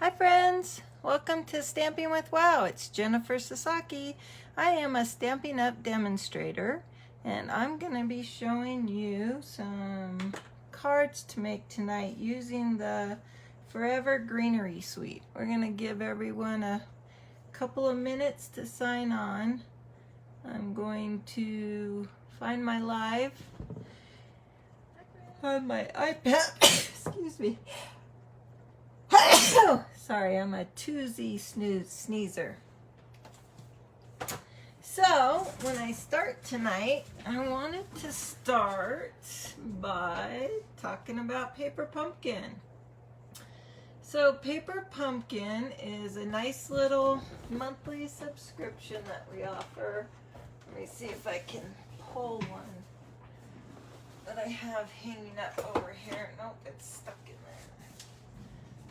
Hi friends, welcome to Stamping with Wow. It's Jennifer Sasaki. I am a Stampin' Up demonstrator and I'm going to be showing you some cards to make tonight using the Forever Greenery suite. We're going to give everyone a couple of minutes to sign on. I'm going to find my live on my iPad. Excuse me. Sorry, I'm a 2Z sneezer. So, when I start tonight, I wanted to start by talking about Paper Pumpkin. So, Paper Pumpkin is a nice little monthly subscription that we offer. Let me see if I can pull one that I have hanging up over here. Nope, it's stuck in there.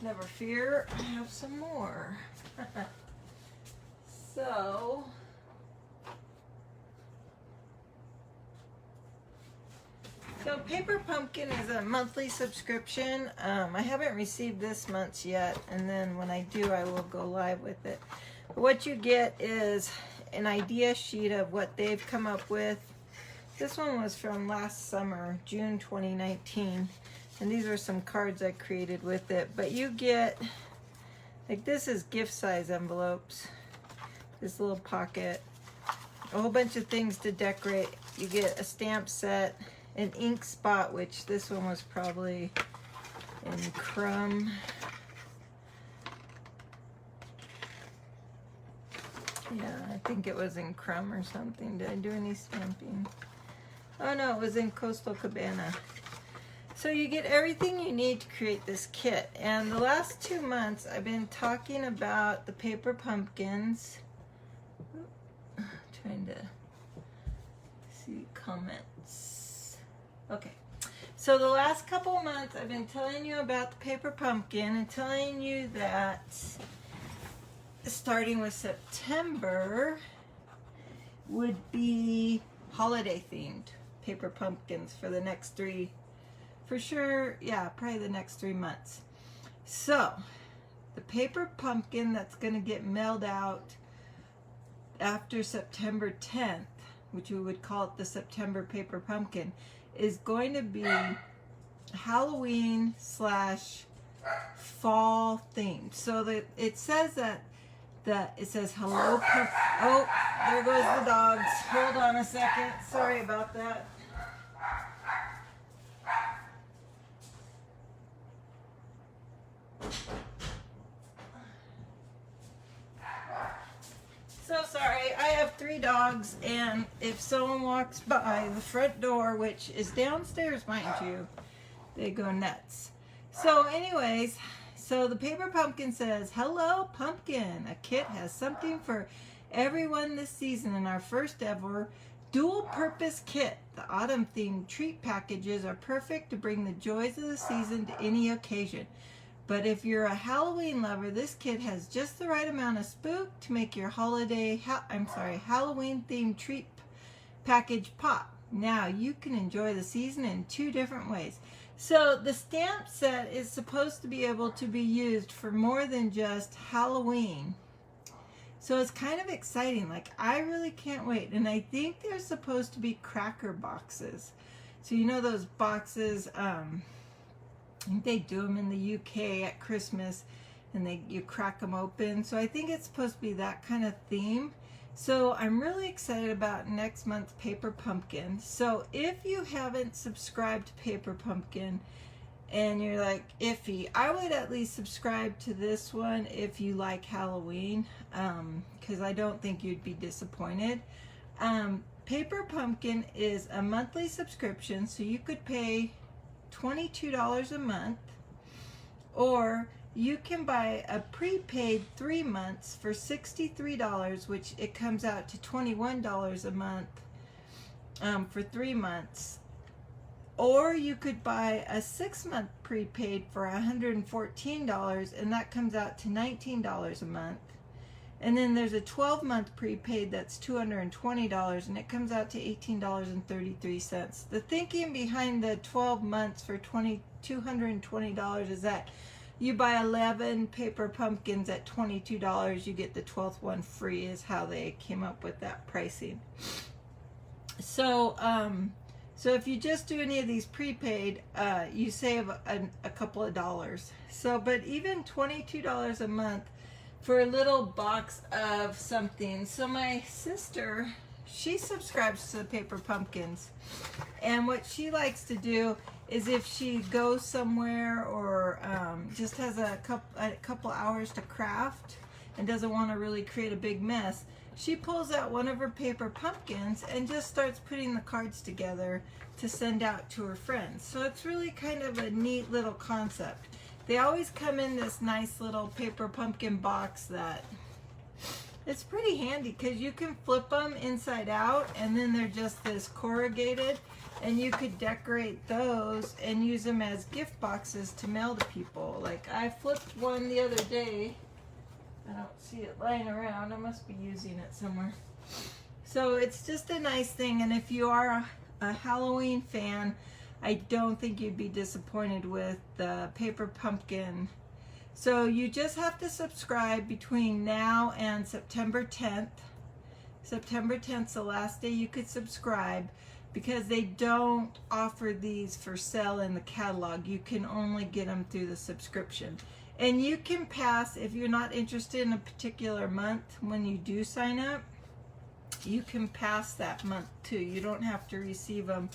Never fear, I have some more. So, Paper Pumpkin is a monthly subscription. I haven't received this month's yet, and then when I do, I will go live with it. But what you get is an idea sheet of what they've come up with. This one was from last summer, June 2019. And these are some cards I created with it. But you get, like this is gift size envelopes. This little pocket. A whole bunch of things to decorate. You get a stamp set, an ink spot, which this one was probably in crumb. Yeah, I think it was in crumb or something. Did I do any stamping? Oh no, it was in Coastal Cabana. So you get everything you need to create this kit. And the last 2 months I've been talking about the paper pumpkins. Trying to see comments. Okay. So the last couple months I've been telling you about the paper pumpkin and telling you that starting with September would be holiday themed paper pumpkins for the next probably the next 3 months. So the paper pumpkin that's going to get mailed out after September 10th, which we would call it the September paper pumpkin, is going to be Halloween / fall themed. So that it says it says hello oh, there goes the dogs. Hold on a second. Sorry about that. So sorry, I have 3 dogs, and if someone walks by the front door, which is downstairs, mind you, they go nuts. So anyways, so the paper pumpkin says, hello pumpkin, a kit has something for everyone this season in our first ever dual purpose kit. The autumn themed treat packages are perfect to bring the joys of the season to any occasion. But if you're a Halloween lover, this kit has just the right amount of spook to make your Halloween themed treat package pop. Now you can enjoy the season in 2 different ways. So the stamp set is supposed to be able to be used for more than just Halloween. So it's kind of exciting. Like, I really can't wait. And I think they're supposed to be cracker boxes. So you know those boxes, I think they do them in the UK at Christmas, and you crack them open. So I think it's supposed to be that kind of theme. So I'm really excited about next month's Paper Pumpkin. So if you haven't subscribed to Paper Pumpkin and you're like iffy, I would at least subscribe to this one if you like Halloween, because I don't think you'd be disappointed. Paper Pumpkin is a monthly subscription, so you could pay $22 a month, or you can buy a prepaid 3 months for $63, which it comes out to $21 a month for 3 months. Or you could buy a 6-month prepaid for $114, and that comes out to $19 a month. And then there's a 12-month prepaid that's $220, and it comes out to $18.33. The thinking behind the 12 months for $220 is that you buy 11 paper pumpkins at $22, you get the 12th one free, is how they came up with that pricing. So so if you just do any of these prepaid, you save a couple of dollars. So, but even $22 a month for a little box of something. So my sister, she subscribes to the paper pumpkins, and what she likes to do is if she goes somewhere or just has a couple hours to craft and doesn't want to really create a big mess, she pulls out one of her paper pumpkins and just starts putting the cards together to send out to her friends. So it's really kind of a neat little concept. They always come in this nice little paper pumpkin box that it's pretty handy because you can flip them inside out, and then they're just this corrugated, and you could decorate those and use them as gift boxes to mail to people. Like I flipped one the other day. I don't see it lying around. I must be using it somewhere. So it's just a nice thing, and if you are a Halloween fan, I don't think you'd be disappointed with the paper pumpkin. So you just have to subscribe between now and September 10th. September 10th is the last day you could subscribe, because they don't offer these for sale in the catalog. You can only get them through the subscription. And you can pass, if you're not interested in a particular month, when you do sign up, you can pass that month too. You don't have to receive them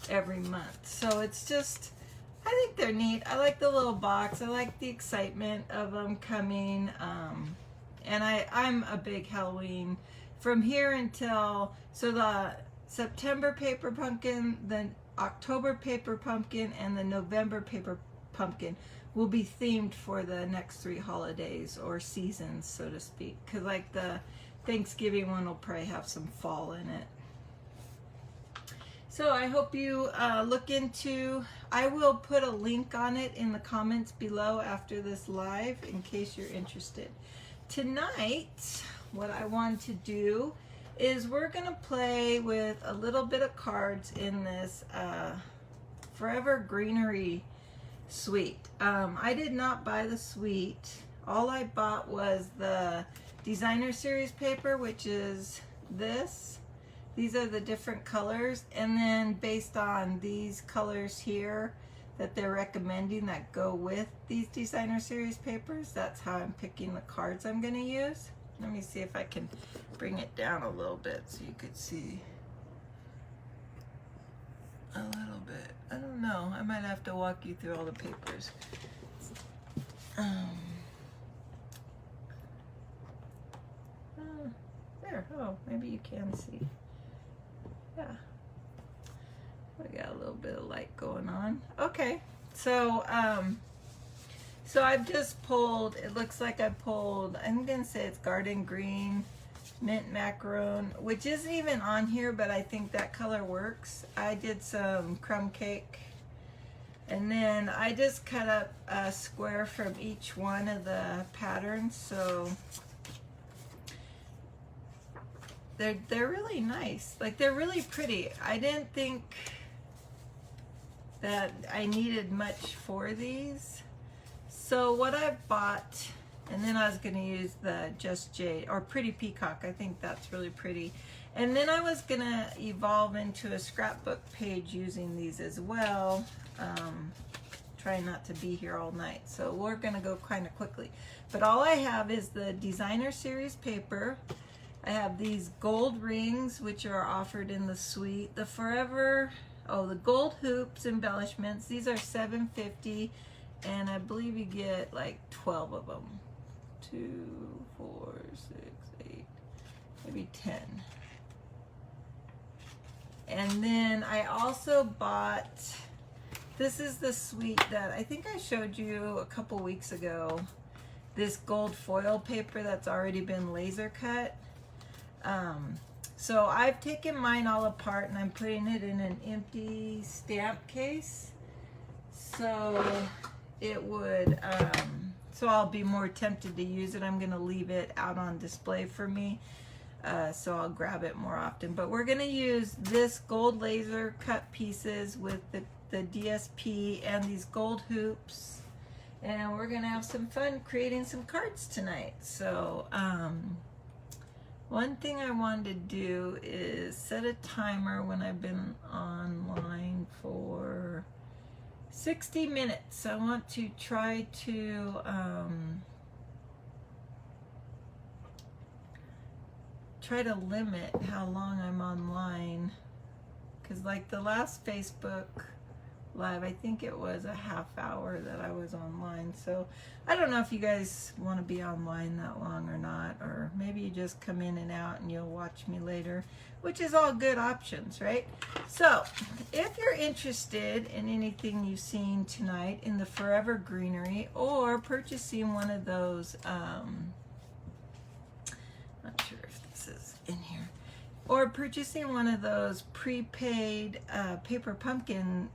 every month. So it's just, I think they're neat. I like the little box. I like the excitement of them coming. And I'm a big Halloween. From here until, so the September paper pumpkin, the October paper pumpkin, and the November paper pumpkin will be themed for the next 3 holidays or seasons, so to speak. Because like the Thanksgiving one will probably have some fall in it. So I hope you look into, I will put a link on it in the comments below after this live in case you're interested. Tonight, what I want to do is we're going to play with a little bit of cards in this Forever Greenery suite. I did not buy the suite. All I bought was the designer series paper, which is this. These are the different colors, and then based on these colors here that they're recommending that go with these designer series papers, that's how I'm picking the cards I'm going to use. Let me see if I can bring it down a little bit so you could see a little bit. I don't know. I might have to walk you through all the papers. There. Oh, maybe you can see. Yeah. We got a little bit of light going on. Okay. So, so I've just pulled, it looks like I pulled, I'm going to say it's Garden Green, Mint Macaron, which isn't even on here, but I think that color works. I did some crumb cake, and then I just cut up a square from each one of the patterns, so they're really nice. Like, they're really pretty. I didn't think that I needed much for these. So what I bought, and then I was going to use the Just Jade or Pretty Peacock. I think that's really pretty. And then I was going to evolve into a scrapbook page using these as well. Trying not to be here all night. So we're going to go kind of quickly. But all I have is the designer series paper. I have these gold rings, which are offered in the suite. The Forever, the gold hoops embellishments. These are $7.50, and I believe you get like 12 of them. 2, 4, 6, 8, maybe 10. And then I also bought, this is the suite that I think I showed you a couple weeks ago. This gold foil paper that's already been laser cut. So I've taken mine all apart and I'm putting it in an empty stamp case. So it would, so I'll be more tempted to use it. I'm going to leave it out on display for me. So I'll grab it more often. But we're going to use this gold laser cut pieces with the DSP and these gold hoops. and we're gonna have some fun creating some cards tonight. So one thing I wanted to do is set a timer when I've been online for 60 minutes. I want to try to limit how long I'm online, because like the last Facebook Live, I think it was a half hour that I was online. So I don't know if you guys want to be online that long or not, or maybe you just come in and out and you'll watch me later, which is all good options, right? So if you're interested in anything you've seen tonight in the Forever Greenery, or purchasing one of those not sure if this is in here, or purchasing one of those prepaid paper pumpkin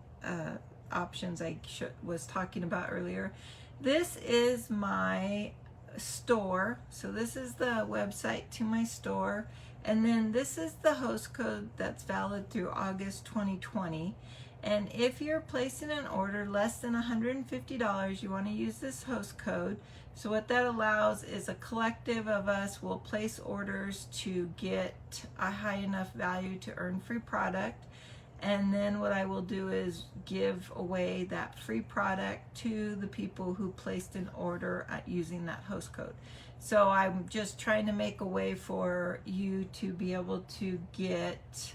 options I was talking about earlier, this is my store. So this is the website to my store, and then this is the host code that's valid through August 2020. And if you're placing an order less than $150, you want to use this host code. So what that allows is a collective of us will place orders to get a high enough value to earn free product. And then what I will do is give away that free product to the people who placed an order using that host code. So I'm just trying to make a way for you to be able to get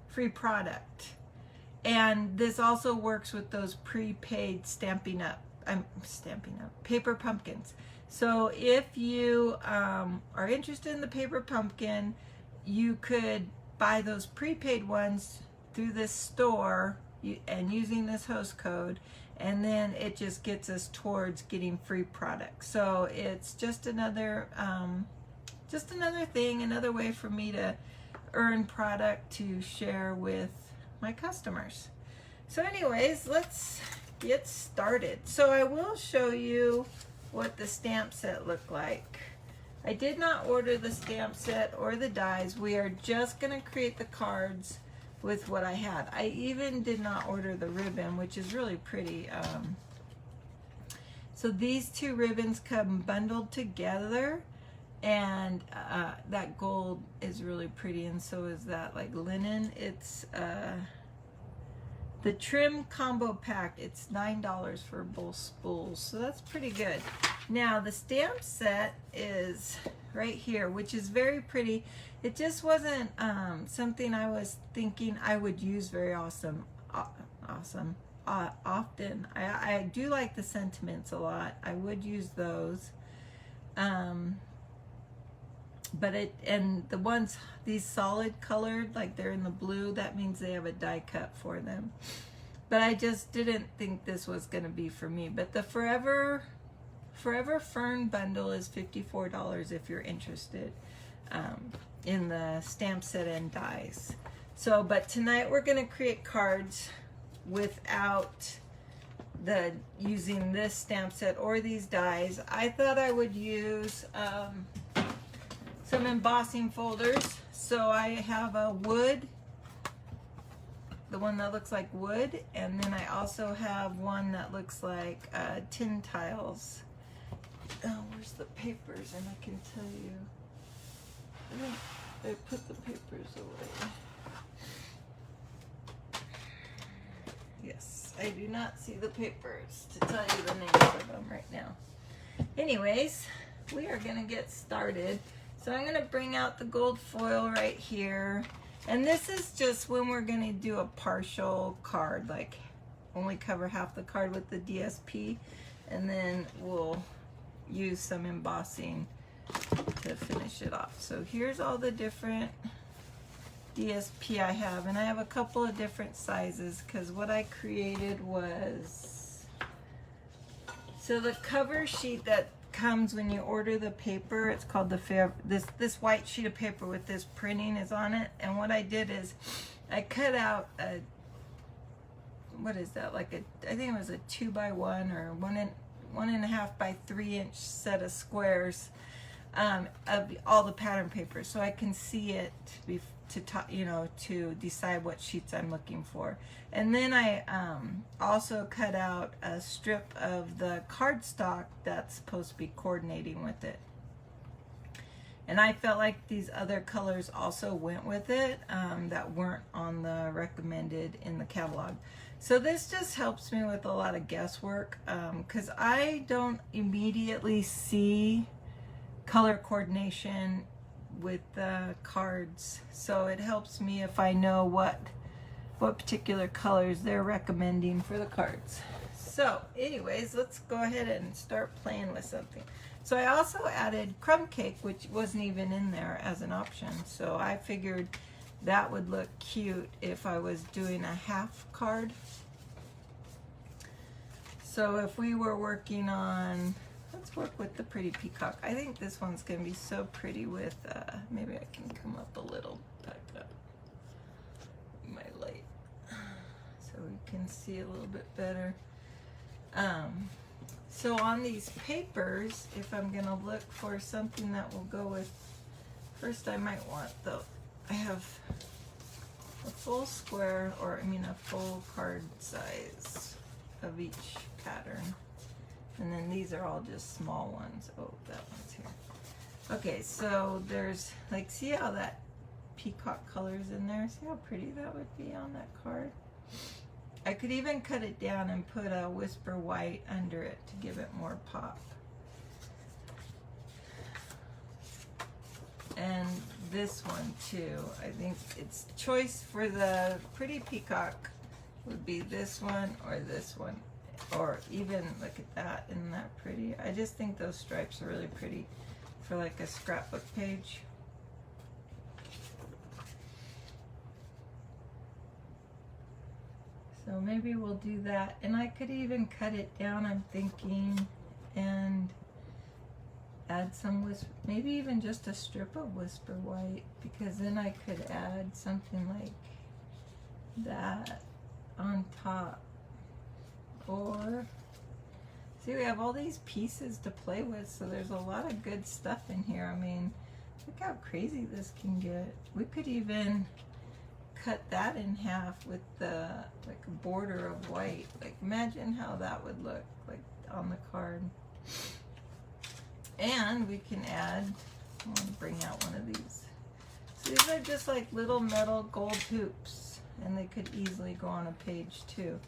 free product. And this also works with those prepaid Stampin Up paper pumpkins. So if you are interested in the paper pumpkin, you could buy those prepaid ones through this store and using this host code, and then it just gets us towards getting free products. So it's just another thing, another way for me to earn product to share with my customers. So anyways, let's get started. So I will show you what the stamp set looked like. I did not order the stamp set or the dies. We are just going to create the cards with what I had. I even did not order the ribbon, which is really pretty. So these two ribbons come bundled together, and that gold is really pretty, and so is that like linen. It's the trim combo pack. It's $9 for both spools, so that's pretty good. Now the stamp set is right here, which is very pretty. It just wasn't something I was thinking I would use very often. I do like the sentiments a lot. I would use those. But the ones, these solid colored, like they're in the blue, that means they have a die cut for them. But I just didn't think this was going to be for me. But the Forever Fern bundle is $54 if you're interested in the stamp set and dies. So, but tonight we're going to create cards without using this stamp set or these dies. I thought I would use some embossing folders. So I have a wood, the one that looks like wood, and then I also have one that looks like tin tiles. Oh, where's the papers? And I can tell you, I put the papers away. Yes, I do not see the papers to tell you the names of them right now. Anyways, we are going to get started. So I'm going to bring out the gold foil right here. And this is just when we're going to do a partial card, like only cover half the card with the DSP. And then we'll use some embossing to finish it off. So here's all the different DSP I have. And I have a couple of different sizes because what I created was... So the cover sheet that comes when you order the paper, it's called the this white sheet of paper with this printing is on it. And what I did is I cut out a, what is that, like a, I think it was a 2x1 or 1.5 by 3 inch set of squares of all the pattern paper, so I can see it to decide what sheets I'm looking for. And then I also cut out a strip of the cardstock that's supposed to be coordinating with it. And I felt like these other colors also went with it that weren't on the recommended in the catalog. So this just helps me with a lot of guesswork because I don't immediately see color coordination with the cards. So it helps me if I know what particular colors they're recommending for the cards. So anyways, let's go ahead and start playing with something. So I also added crumb cake, which wasn't even in there as an option. So I figured that would look cute if I was doing a half card. So if we were working on, let's work with the pretty peacock. I think this one's going to be so pretty with, maybe I can come up a little, back up my light so we can see a little bit better. So on these papers, if I'm going to look for something that will go with, first I might want I have a full square, or I mean a full card size of each pattern. And then these are all just small ones. Oh, that one's here. Okay, so there's, like, see how that peacock color's in there? See how pretty that would be on that card? I could even cut it down and put a whisper white under it to give it more pop. And this one too. I think its choice for the pretty peacock would be this one or this one. Or even, look at that, isn't that pretty? I just think those stripes are really pretty for like a scrapbook page. So maybe we'll do that. And I could even cut it down, I'm thinking, and add some whisper, maybe even just a strip of whisper white, because then I could add something like that on top. Or, see, we have all these pieces to play with, so there's a lot of good stuff in here. I mean, look how crazy this can get. We could even cut that in half with the, like, a border of white. Like, imagine how that would look, like, on the card. And we can add, I want to bring out one of these. So these are just like little metal gold hoops, and they could easily go on a page too.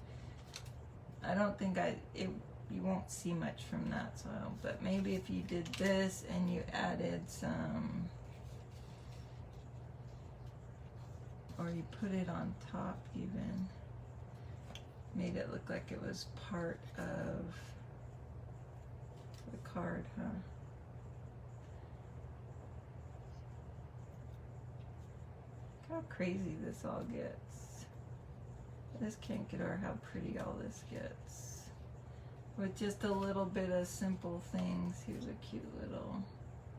I don't think you won't see much from that, so but maybe if you did this and you added some, or you put it on top even, made it look like it was part of the card, huh? Look how crazy this all gets. I just can't get over how pretty all this gets. With just a little bit of simple things. Here's a cute little,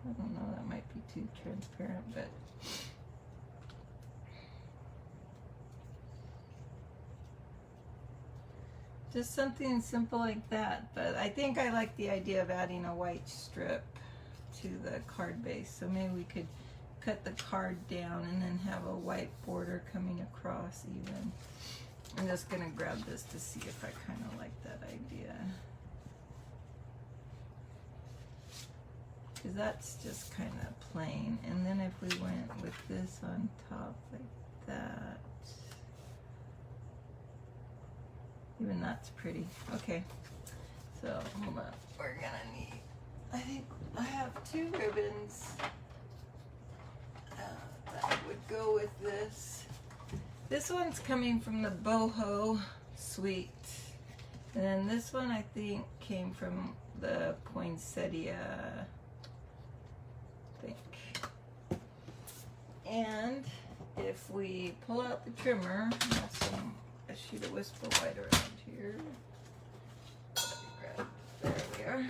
I don't know, that might be too transparent, but just something simple like that. But I think I like the idea of adding a white strip to the card base. So maybe we could cut the card down and then have a white border coming across even. I'm just going to grab this to see if I kind of like that idea. Because that's just kind of plain. And then if we went with this on top like that, even that's pretty. Okay, so hold on. We're going to need, I think I have 2 ribbons that would go with this. This one's coming from the boho suite, and then this one I think came from the poinsettia, I think. And if we pull out the trimmer, I have a sheet of whisper white around here. There we are.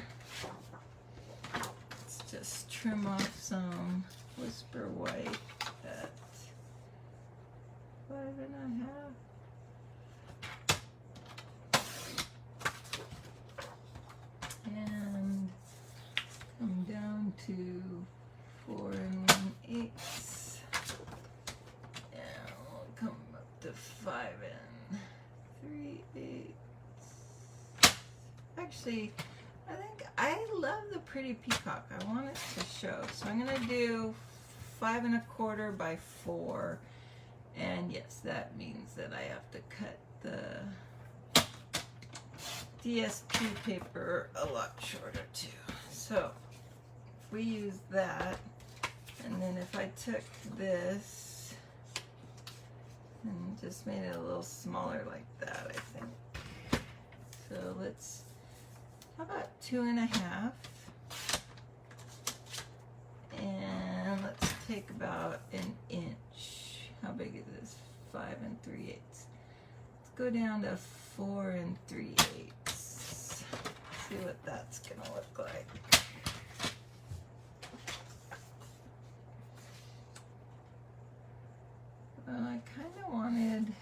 Let's just trim off some whisper white at 5.5. And come down to 4 1/8. actually, I think I love the pretty peacock. I want it to show. So I'm gonna do 5 1/4 by 4. And yes, that means that I have to cut the DSP paper a lot shorter too. So if we use that, and then if I took this and just made it a little smaller like that, I think. So let's, how about 2 1/2? And let's take about an inch. How big is this? 5 3/8. Let's go down to 4 3/8. See what that's gonna look like. Well, I kind of wanted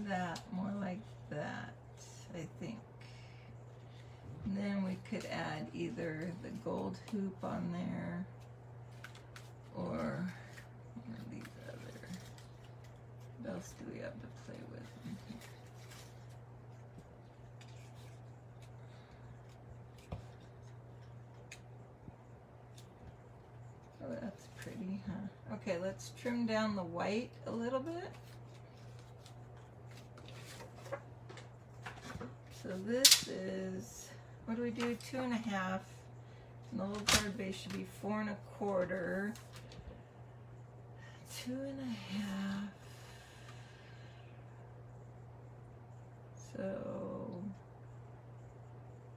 that more like that, I think. And then we could add either the gold hoop on there or one of these other. What else do we have to play with in here? Oh, that's pretty, huh? Okay, let's trim down the white a little bit. So this is, what do we do? 2 1/2. And the little card base should be 4 1/4. 2 1/2. So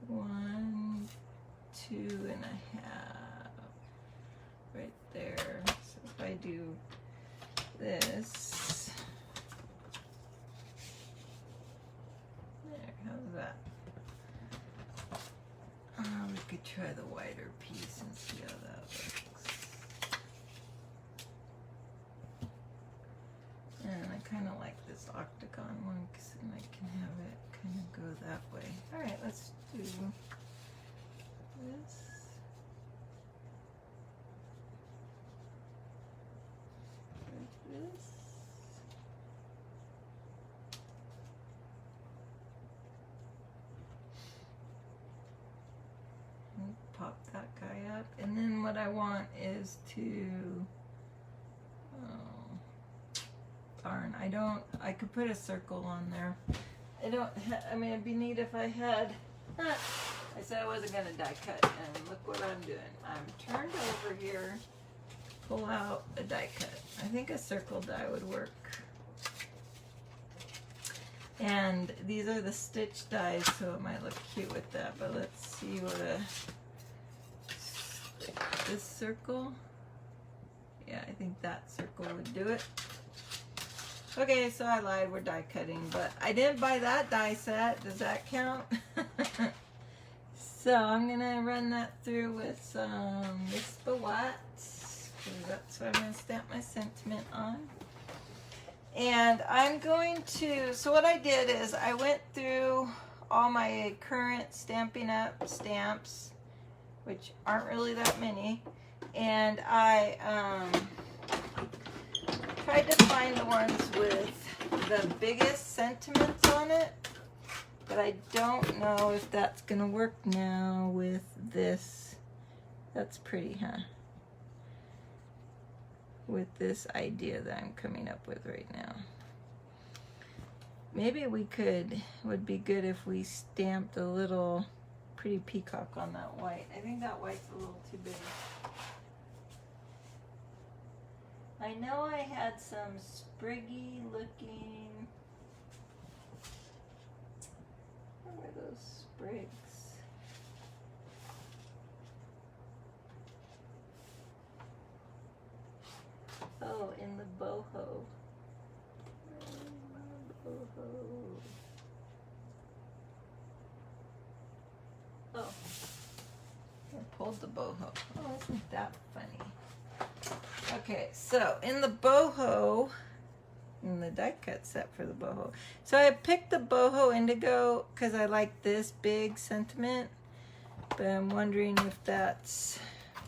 1, 2 1/2. Right there. So if I do this, there, how's that? We could try the wider piece and see how that looks. And I kind of like this octagon one because then I can have it kind of go that way. All right, let's do this. This. And pop that guy up, and then what I want is to, oh, darn, I could put a circle on there. I mean, it'd be neat if I had, I said I wasn't gonna die cut, and look what I'm doing. I'm turned over here, pull out a die cut. I think a circle die would work. And these are the stitch dies, so it might look cute with that, but let's see what this circle, yeah, I think that circle would do it. Okay, so I lied, we're die cutting, but I didn't buy that die set. Does that count? So I'm gonna run that through with some Mispa Wax, because that's what I'm gonna stamp my sentiment on. And I'm going to, so what I did is I went through all my current Stampin' Up stamps, which aren't really that many, and I tried to find the ones with the biggest sentiments on it, but I don't know if that's gonna work now with this. That's pretty, huh? With this idea that I'm coming up with right now. Maybe we could, would be good if we stamped a little pretty peacock on that white. I think that white's a little too big. I know I had some spriggy looking, where were those sprigs? Oh, in the boho. Oh, I pulled the boho. Oh, isn't that funny? Okay, so in the boho, in the die cut set for the boho. So I picked the boho indigo because I like this big sentiment, but I'm wondering if that's,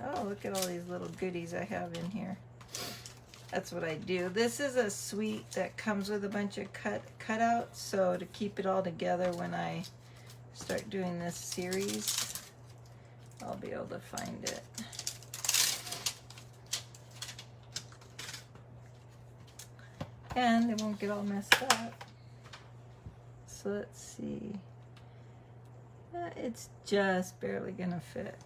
oh, look at all these little goodies I have in here. That's what I do. This is a suite that comes with a bunch of cutouts, so to keep it all together when I start doing this series, I'll be able to find it. And they won't get all messed up. So let's see. It's just barely gonna fit.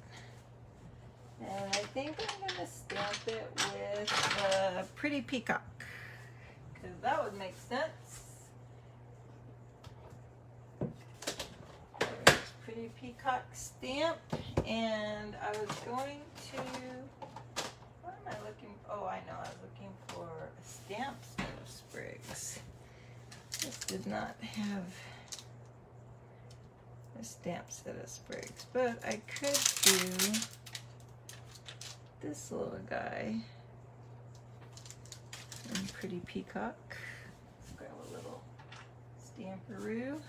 And I think I'm gonna stamp it with the Pretty Peacock, because that would make sense. There's Pretty Peacock stamp, and I was going to, what am I looking for? Oh, I know, I was looking for a stamp set of sprigs. This did not have a stamp set of sprigs, but I could do this little guy in Pretty Peacock. Let's grab a little stamperoo.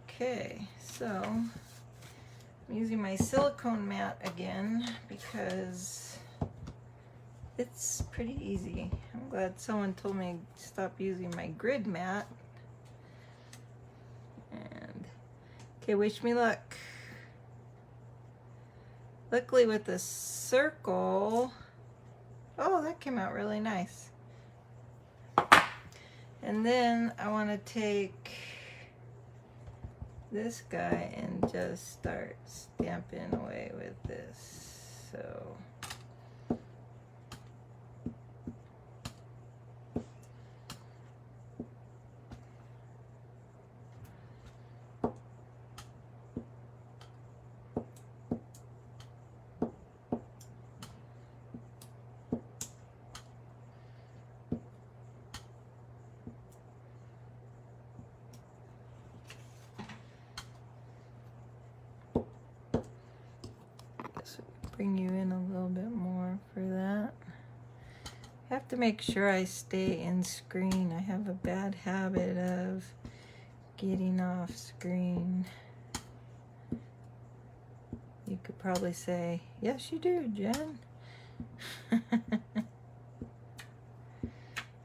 Okay, so I'm using my silicone mat again because it's pretty easy. I'm glad someone told me to stop using my grid mat. And okay, wish me luck. Luckily with the circle, oh, that came out really nice. And then I want to take this guy and just start stamping away with this. So bring you in a little bit more for that. I have to make sure I stay in screen. I have a bad habit of getting off screen. You could probably say, yes you do, Jen.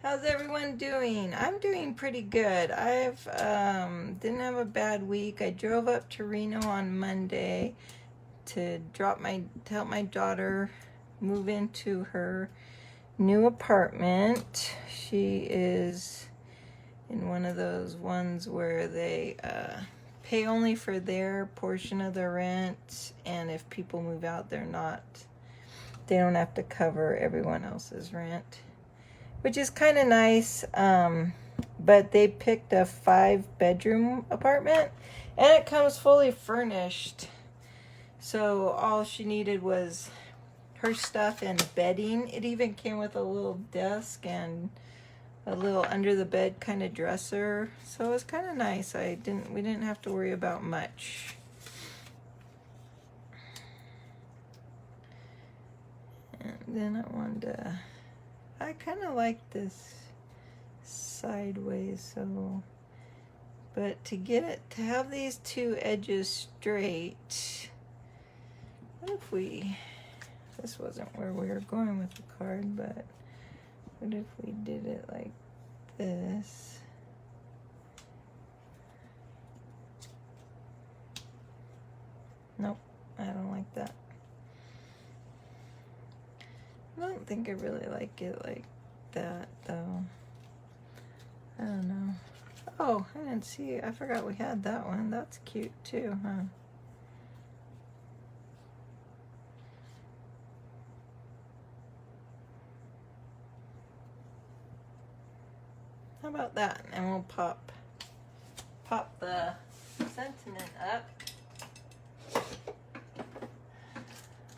How's everyone doing? I'm doing pretty good. I've didn't have a bad week. I drove up to Reno on Monday to help my daughter move into her new apartment. She is in one of those ones where they pay only for their portion of the rent, and if people move out, they don't have to cover everyone else's rent, which is kind of nice. But they picked a 5-bedroom apartment, and it comes fully furnished. So all she needed was her stuff and bedding. It even came with a little desk and a little under the bed kind of dresser. So it was kind of nice. We didn't have to worry about much. And then I kind of like this sideways, but to have these two edges straight, what if this wasn't where we were going with the card, but what if we did it like this? Nope, I don't like that. I don't think I really like it like that, though. I don't know. Oh, I didn't see it. I forgot we had that one. That's cute, too, huh? How about that? And we'll pop the sentiment up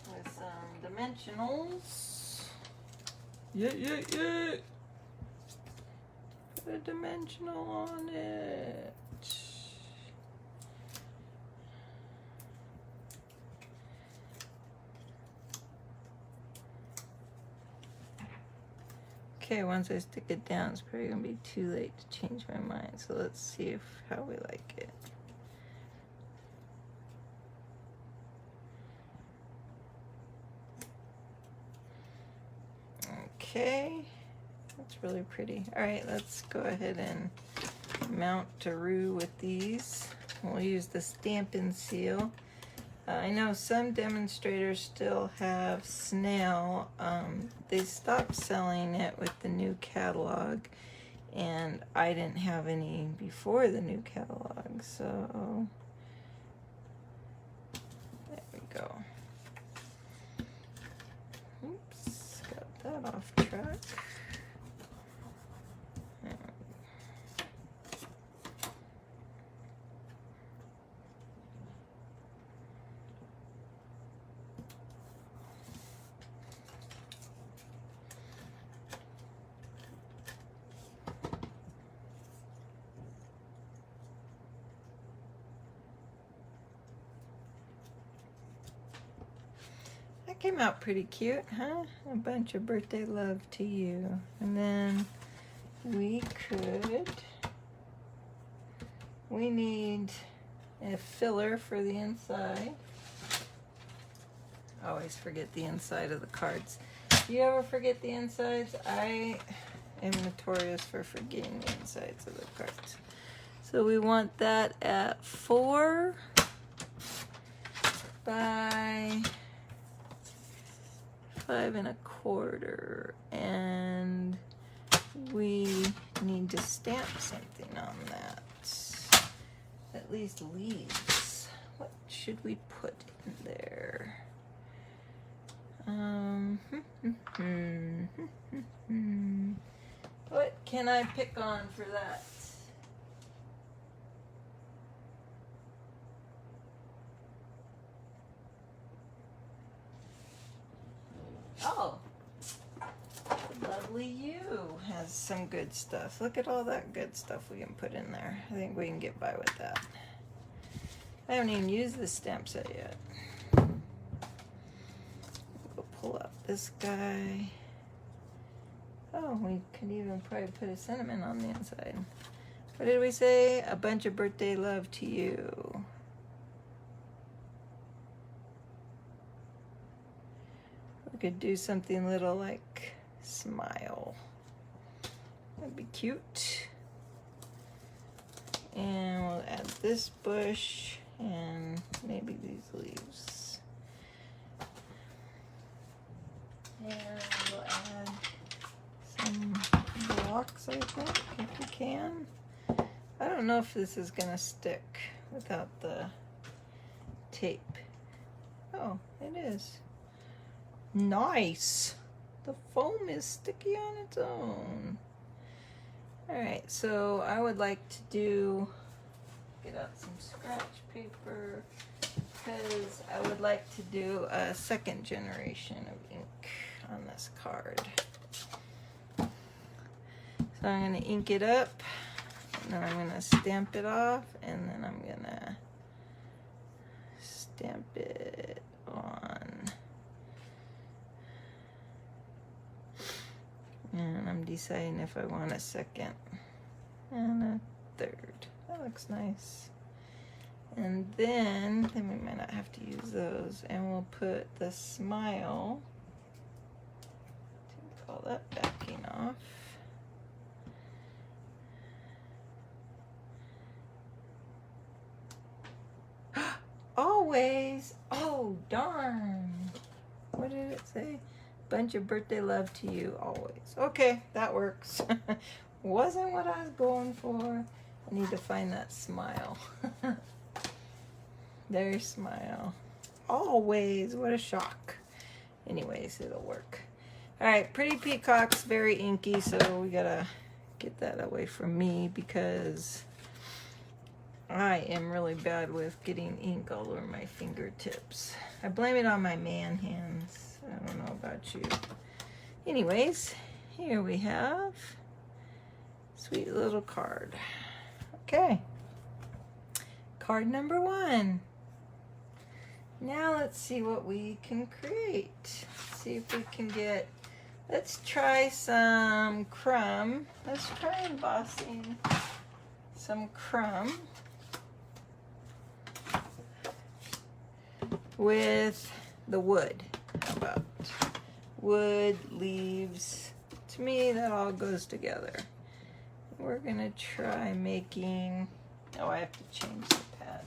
with some dimensionals. Yeah. Put a dimensional on it. Okay, once I stick it down, it's probably gonna be too late to change my mind. So let's see how we like it. Okay, that's really pretty. All right, let's go ahead and mount Taru with these. we'll use the Stampin' Seal. I know some demonstrators still have snail. They stopped selling it with the new catalog, and I didn't have any before the new catalog, so there we go. Oops, got that off track. Came out pretty cute, huh? A bunch of birthday love to you. And then we need a filler for the inside. I always forget the inside of the cards. Do you ever forget the insides? I am notorious for forgetting the insides of the cards. So we want that at 4 by 5 1/4, and we need to stamp something on that. At least leaves. What should we put in there? What can I pick on for that? Oh, lovely you has some good stuff. Look at all that good stuff we can put in there. I think we can get by with that. I haven't even used this stamp set yet. We'll pull up this guy. Oh, we could even probably put a sentiment on the inside. What did we say? A bunch of birthday love to you. We could do something little like smile. That'd be cute. And we'll add this bush and maybe these leaves. And we'll add some blocks, I think, if we can. I don't know if this is gonna stick without the tape. Oh, it is. Nice. The foam is sticky on its own. Alright, so I would like to get out some scratch paper because I would like to do a second generation of ink on this card. So I'm going to ink it up, and then I'm going to stamp it off, and then I'm going to stamp it on. And I'm deciding if I want a second and a third. That looks nice. And then we might not have to use those. And we'll put the smile. Take all that backing off. Always. Oh, darn. What did it say? Bunch of birthday love to you always. Okay, that works. Wasn't what I was going for. I need to find that smile. There's smile. Always. What a shock. Anyways, it'll work. Alright, Pretty Peacock's very inky, so we gotta get that away from me because I am really bad with getting ink all over my fingertips. I blame it on my man hands. I don't know about you. Anyways, here we have sweet little card. Okay. Card number 1. Now let's see what we can create. See if we can get, let's try some crumb. Let's try embossing some crumb with the wood. How about wood, leaves? To me, that all goes together. We're gonna try making, oh, I have to change the pad.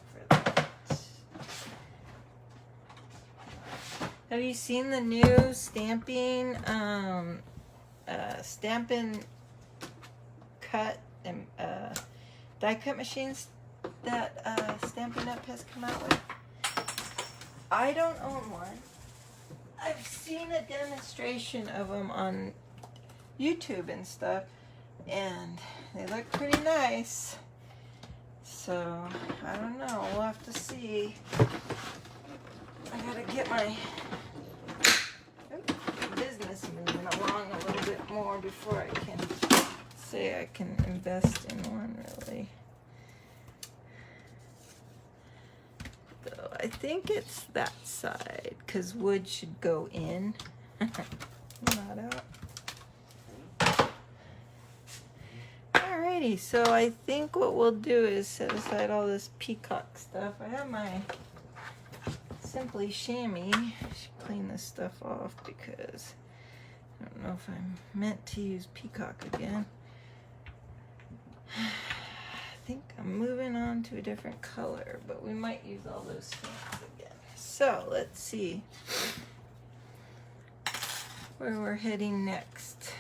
Have you seen the new Stampin' Cut and die cut machines that Stampin' Up has come out with? I don't own one. I've seen a demonstration of them on YouTube and stuff, and they look pretty nice. So, I don't know. We'll have to see. I gotta get my business moving along a little bit more before I can say I can invest in one, really. So I think it's that side, because wood should go in, not out. Alrighty, so I think what we'll do is set aside all this peacock stuff. I have my Simply Chamois. I should clean this stuff off because I don't know if I'm meant to use peacock again. I think I'm moving on to a different color, but we might use all those stamps again. So let's see where we're heading next.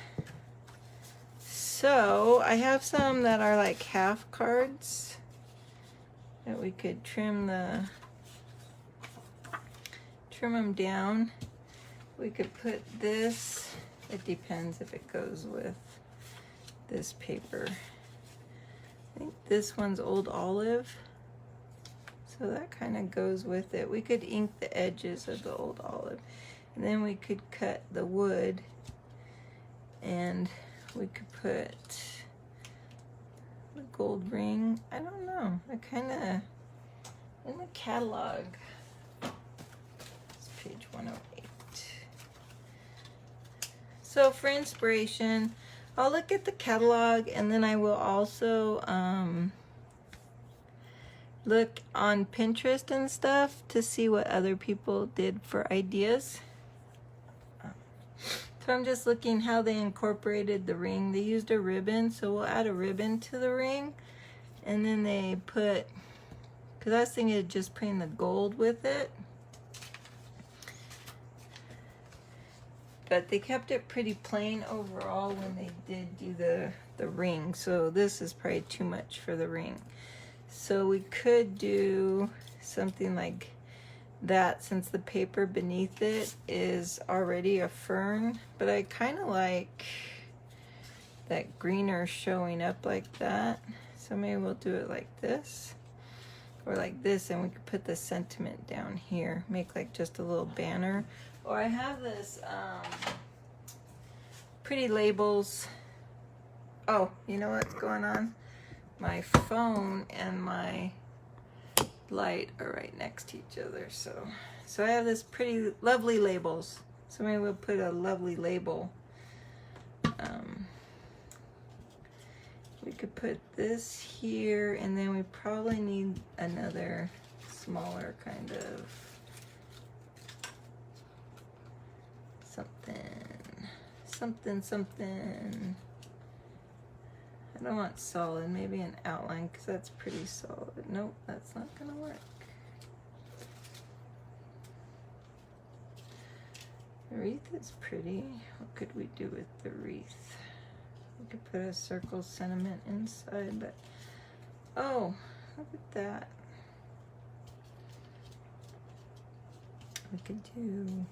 So I have some that are like half cards that we could trim them down. We could put this, it depends if it goes with this paper. I think this one's Old Olive, so that kind of goes with it. We could ink the edges of the Old Olive, and then we could cut the wood, and we could put the gold ring. I don't know, I kind of, in the catalog, it's page 108. So for inspiration, I'll look at the catalog, and then I will also look on Pinterest and stuff to see what other people did for ideas. So I'm just looking how they incorporated the ring. They used a ribbon, so we'll add a ribbon to the ring. And then they put, because I was thinking of just putting the gold with it. But they kept it pretty plain overall when they did do the ring. So this is probably too much for the ring. So we could do something like that, since the paper beneath it is already a fern. But I kind of like that greener showing up like that. So maybe we'll do it like this. Or like this, and we could put the sentiment down here. Make like just a little banner. Or I have this pretty labels. Oh, you know what's going on? My phone and my light are right next to each other. So I have this pretty lovely labels. So maybe we'll put a lovely label. We could put this here, and then we probably need another smaller kind of something. I don't want solid, maybe an outline, because that's pretty solid. Nope, that's not gonna work. The wreath is pretty. What could we do with the wreath? We could put a circle sentiment inside, but oh, look at that. We could do,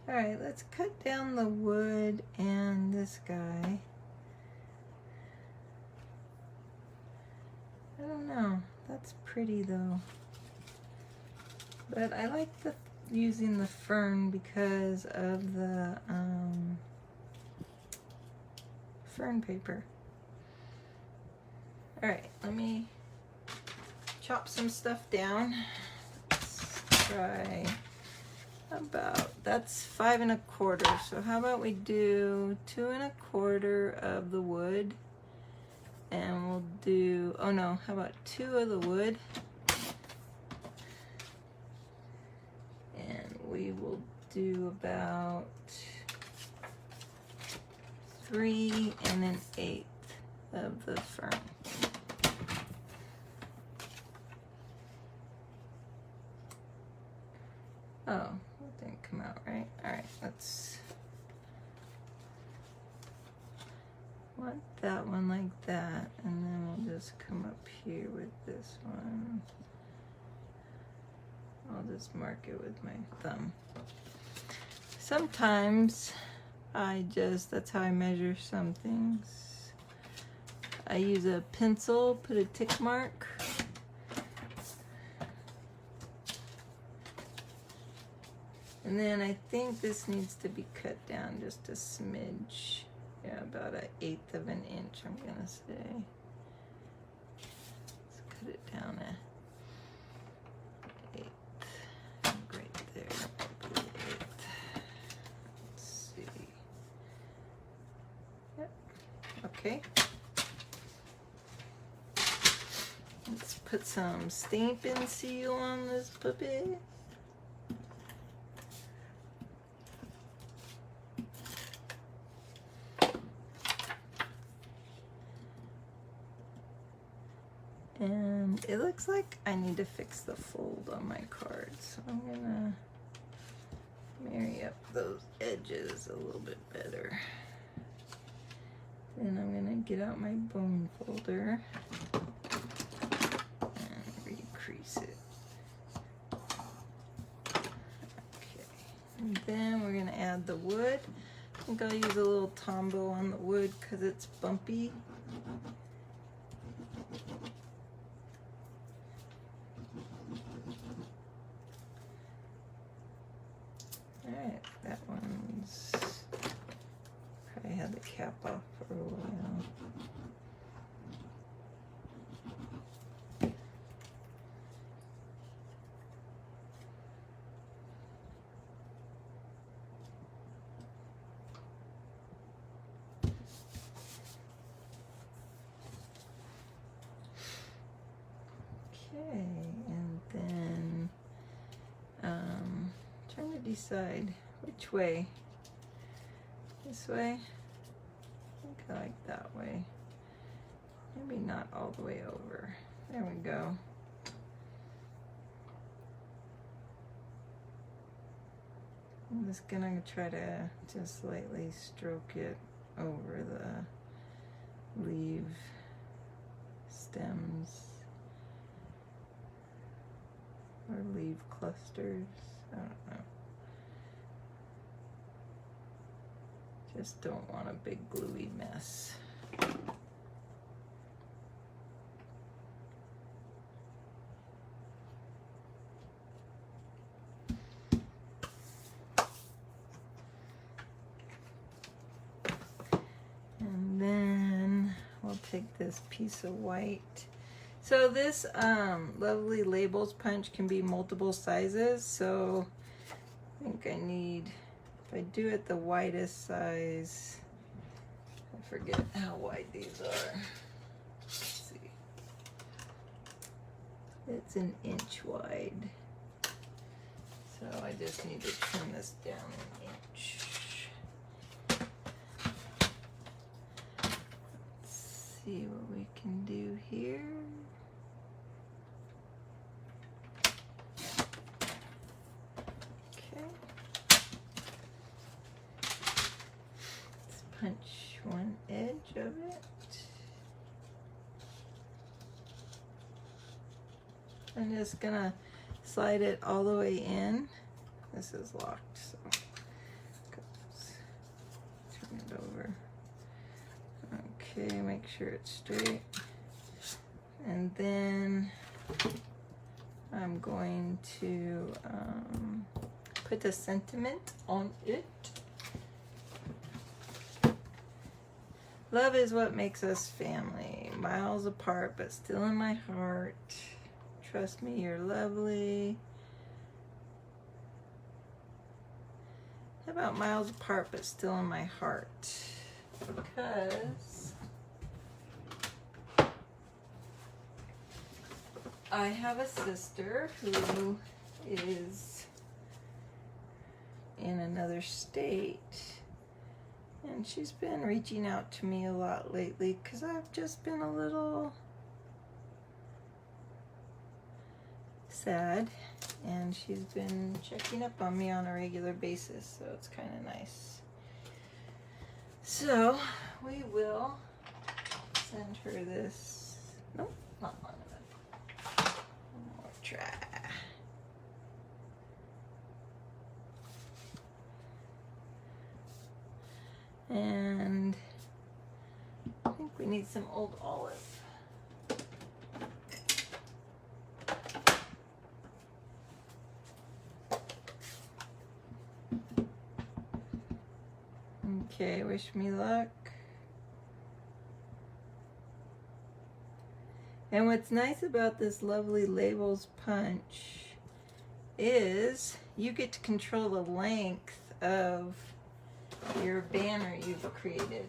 all right, let's cut down the wood and this guy. I don't know, that's pretty though. But I like using the fern because of the fern paper. All right, let me chop some stuff down. Let's try about, that's 5 1/4. So how about we do 2 1/4 of the wood, and we'll do, oh no, how about 2 of the wood, and we will do about 3 1/8 of the fern. Oh, didn't come out right. All right, let's want that one like that, and then we'll just come up here with this one. I'll just mark it with my thumb. Sometimes that's how I measure some things. I use a pencil, put a tick mark. And then I think this needs to be cut down just a smidge. Yeah, about 1/8 of an inch, I'm gonna say. Let's cut it down 1/8. Right there. Maybe 1/8. Let's see. Yep. Okay. Let's put some Stampin' Seal on this puppy. And it looks like I need to fix the fold on my card, so I'm gonna marry up those edges a little bit better. Then I'm gonna get out my bone folder and recrease it. Okay, and then we're gonna add the wood. I think I'll use a little Tombow on the wood because it's bumpy. Alright, that one's probably had the cap off for a while. Okay, and then trying to decide which way. This way? I think I like that way. Maybe not all the way over. There we go. I'm just gonna try to just lightly stroke it over the leaf stems or leaf clusters. I don't know. Just don't want a big gluey mess. And then we'll take this piece of white. So this lovely labels punch can be multiple sizes, so I think I need, if I do it the widest size, I forget how wide these are. Let's see. It's 1 inch wide. So I just need to trim this down 1 inch. Let's see what we can do here. Punch one edge of it. I'm just gonna slide it all the way in. This is locked, so turn it over. Okay, make sure it's straight. And then I'm going to put a sentiment on it. Love is what makes us family. Miles apart, but still in my heart. Trust me, you're lovely. How about miles apart, but still in my heart? Because I have a sister who is in another state. And she's been reaching out to me a lot lately because I've just been a little sad. and she's been checking up on me on a regular basis, so it's kind of nice. So we will send her this. Nope, not long enough. One more try. And I think we need some old olive. Okay, wish me luck. And what's nice about this lovely labels punch is you get to control the length of your banner you've created.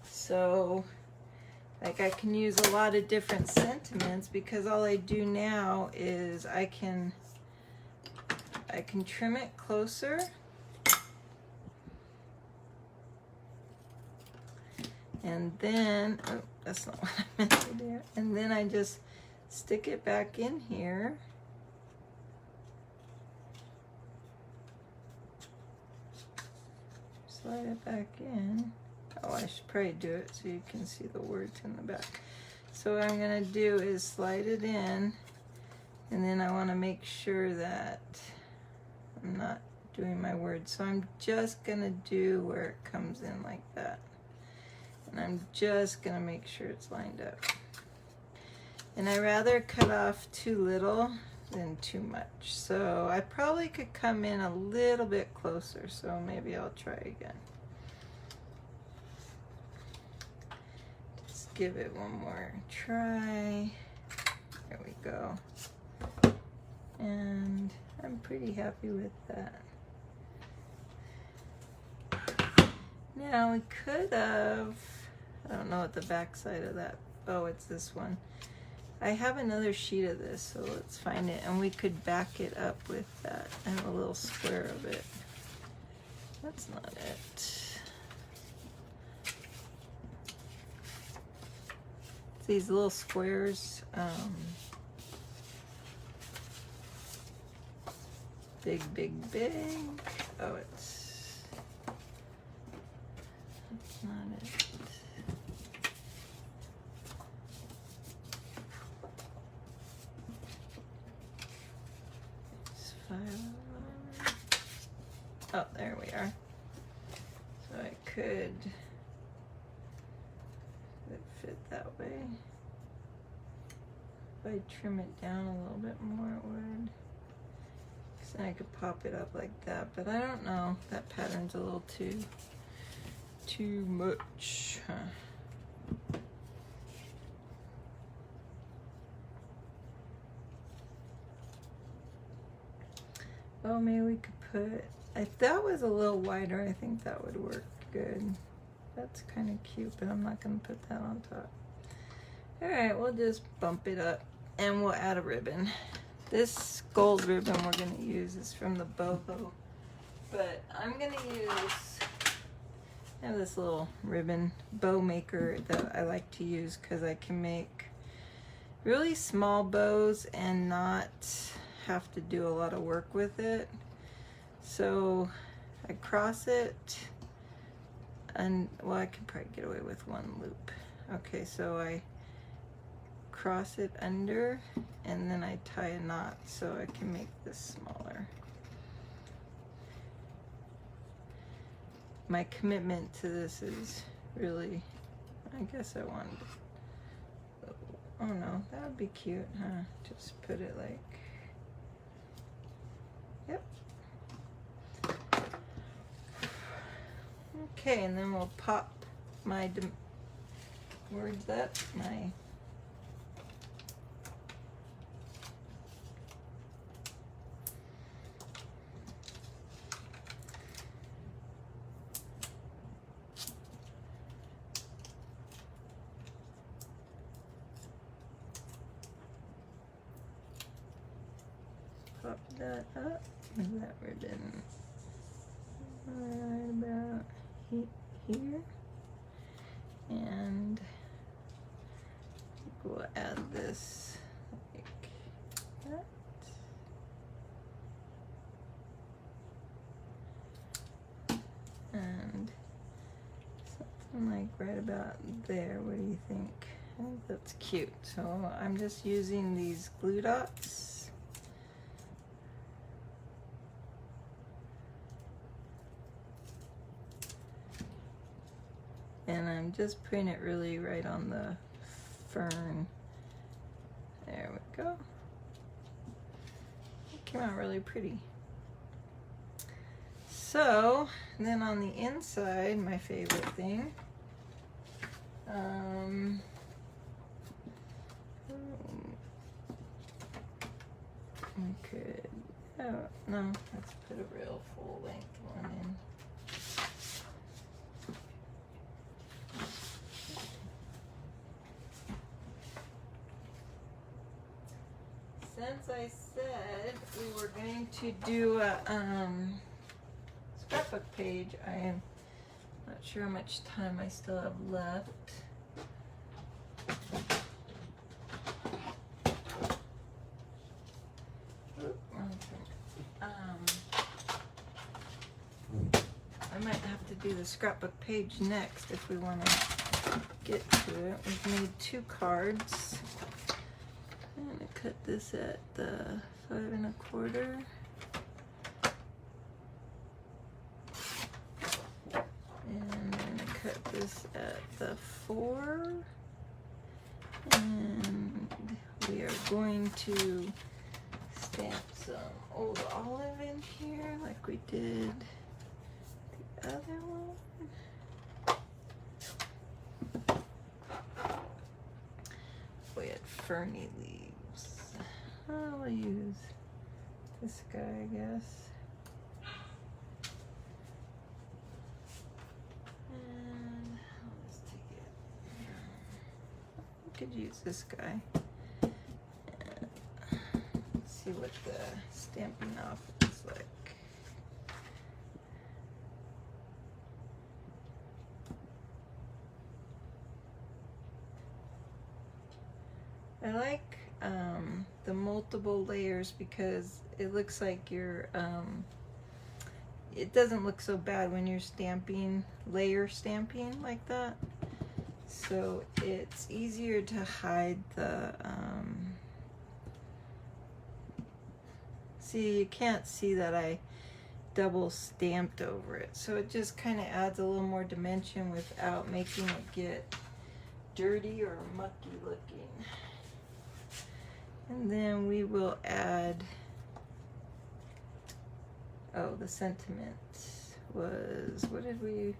So, like, I can use a lot of different sentiments because all I do now is I can trim it closer. And then, oh, that's not what I meant to do. And then I just stick it back in here. Slide it back in. Oh, I should probably do it so you can see the words in the back. So what I'm gonna do is slide it in, and then I wanna make sure that I'm not doing my words. So I'm just gonna do where it comes in like that. And I'm just gonna make sure it's lined up. And I rather cut off too little than too much. So I probably could come in a little bit closer, so maybe I'll try again. Just give it one more try. There we go. And I'm pretty happy with that. Now we could have, I don't know what the back side of that, oh, it's this one. I have another sheet of this, so let's find it, and we could back it up with that. I have a little square of it. That's not it. It's these little squares. Big, big, big. Oh, it's not it. Oh, there we are. So I could fit that way. If I trim it down a little bit more, it would. Because then I could pop it up like that. But I don't know. That pattern's a little too much. Huh? Oh, maybe we could put, if that was a little wider, I think that would work good. That's kind of cute, but I'm not going to put that on top. Alright, we'll just bump it up and we'll add a ribbon. This gold ribbon we're going to use is from the boho, but I'm going to use, I have this little ribbon bow maker that I like to use because I can make really small bows and not have to do a lot of work with it. So I cross it, and well, I could probably get away with one loop. Okay, so I cross it under and then I tie a knot so I can make this smaller. My commitment to this is really, I guess I wanted, oh no, that would be cute, huh? Just put it like, yep. Okay, and then we'll pop my words up, my pop that up with that ribbon right about here, and we'll add this like that. like right about there. What do you think? I think that's cute. So I'm just using these glue dots. And I'm just putting it really right on the fern. There we go. It came out really pretty. So then on the inside, my favorite thing, we could, oh no, let's put a real full length one in. Since I said we were going to do a scrapbook page, I am not sure how much time I still have left. I might have to do the scrapbook page next if we want to get to it. We've made 2 cards. I'm going to cut this at the 5 1/4. And I'm going to cut this at the 4. And we are going to stamp some old olive in here like we did the other one. We had ferny leaves. I'll use this guy, I guess. And let's take it. We could use this guy. Let's see what the Stampin' Up is like. I like the multiple layers because it looks like you're, it doesn't look so bad when you're stamping, layer stamping like that. So it's easier to hide the, see, you can't see that I double stamped over it. So it just kind of adds a little more dimension without making it get dirty or mucky looking. And then we will add, oh, the sentiment was, what did we,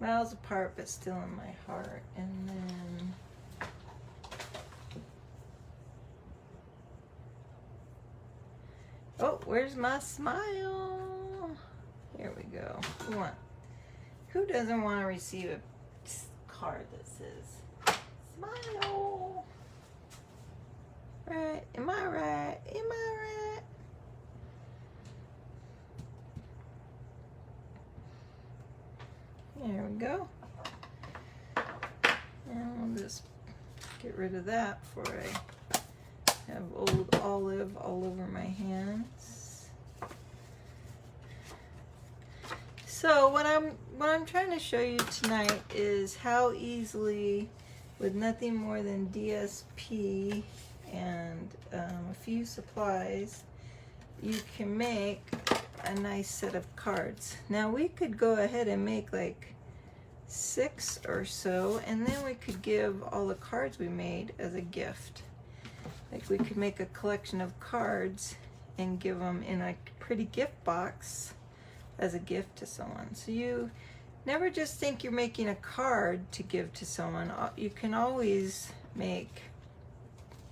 miles apart but still in my heart. And then oh, where's my smile? Here we go. Who doesn't want to receive a card that says smile? Right? Am I right? Am I right? There we go. And we'll just get rid of that before I have old olive all over my hands. So what I'm trying to show you tonight is how easily, with nothing more than DSP and a few supplies, you can make a nice set of cards. Now we could go ahead and make like 6 or so, and then we could give all the cards we made as a gift. Like we could make a collection of cards and give them in a pretty gift box as a gift to someone. So you never just think you're making a card to give to someone. You can always make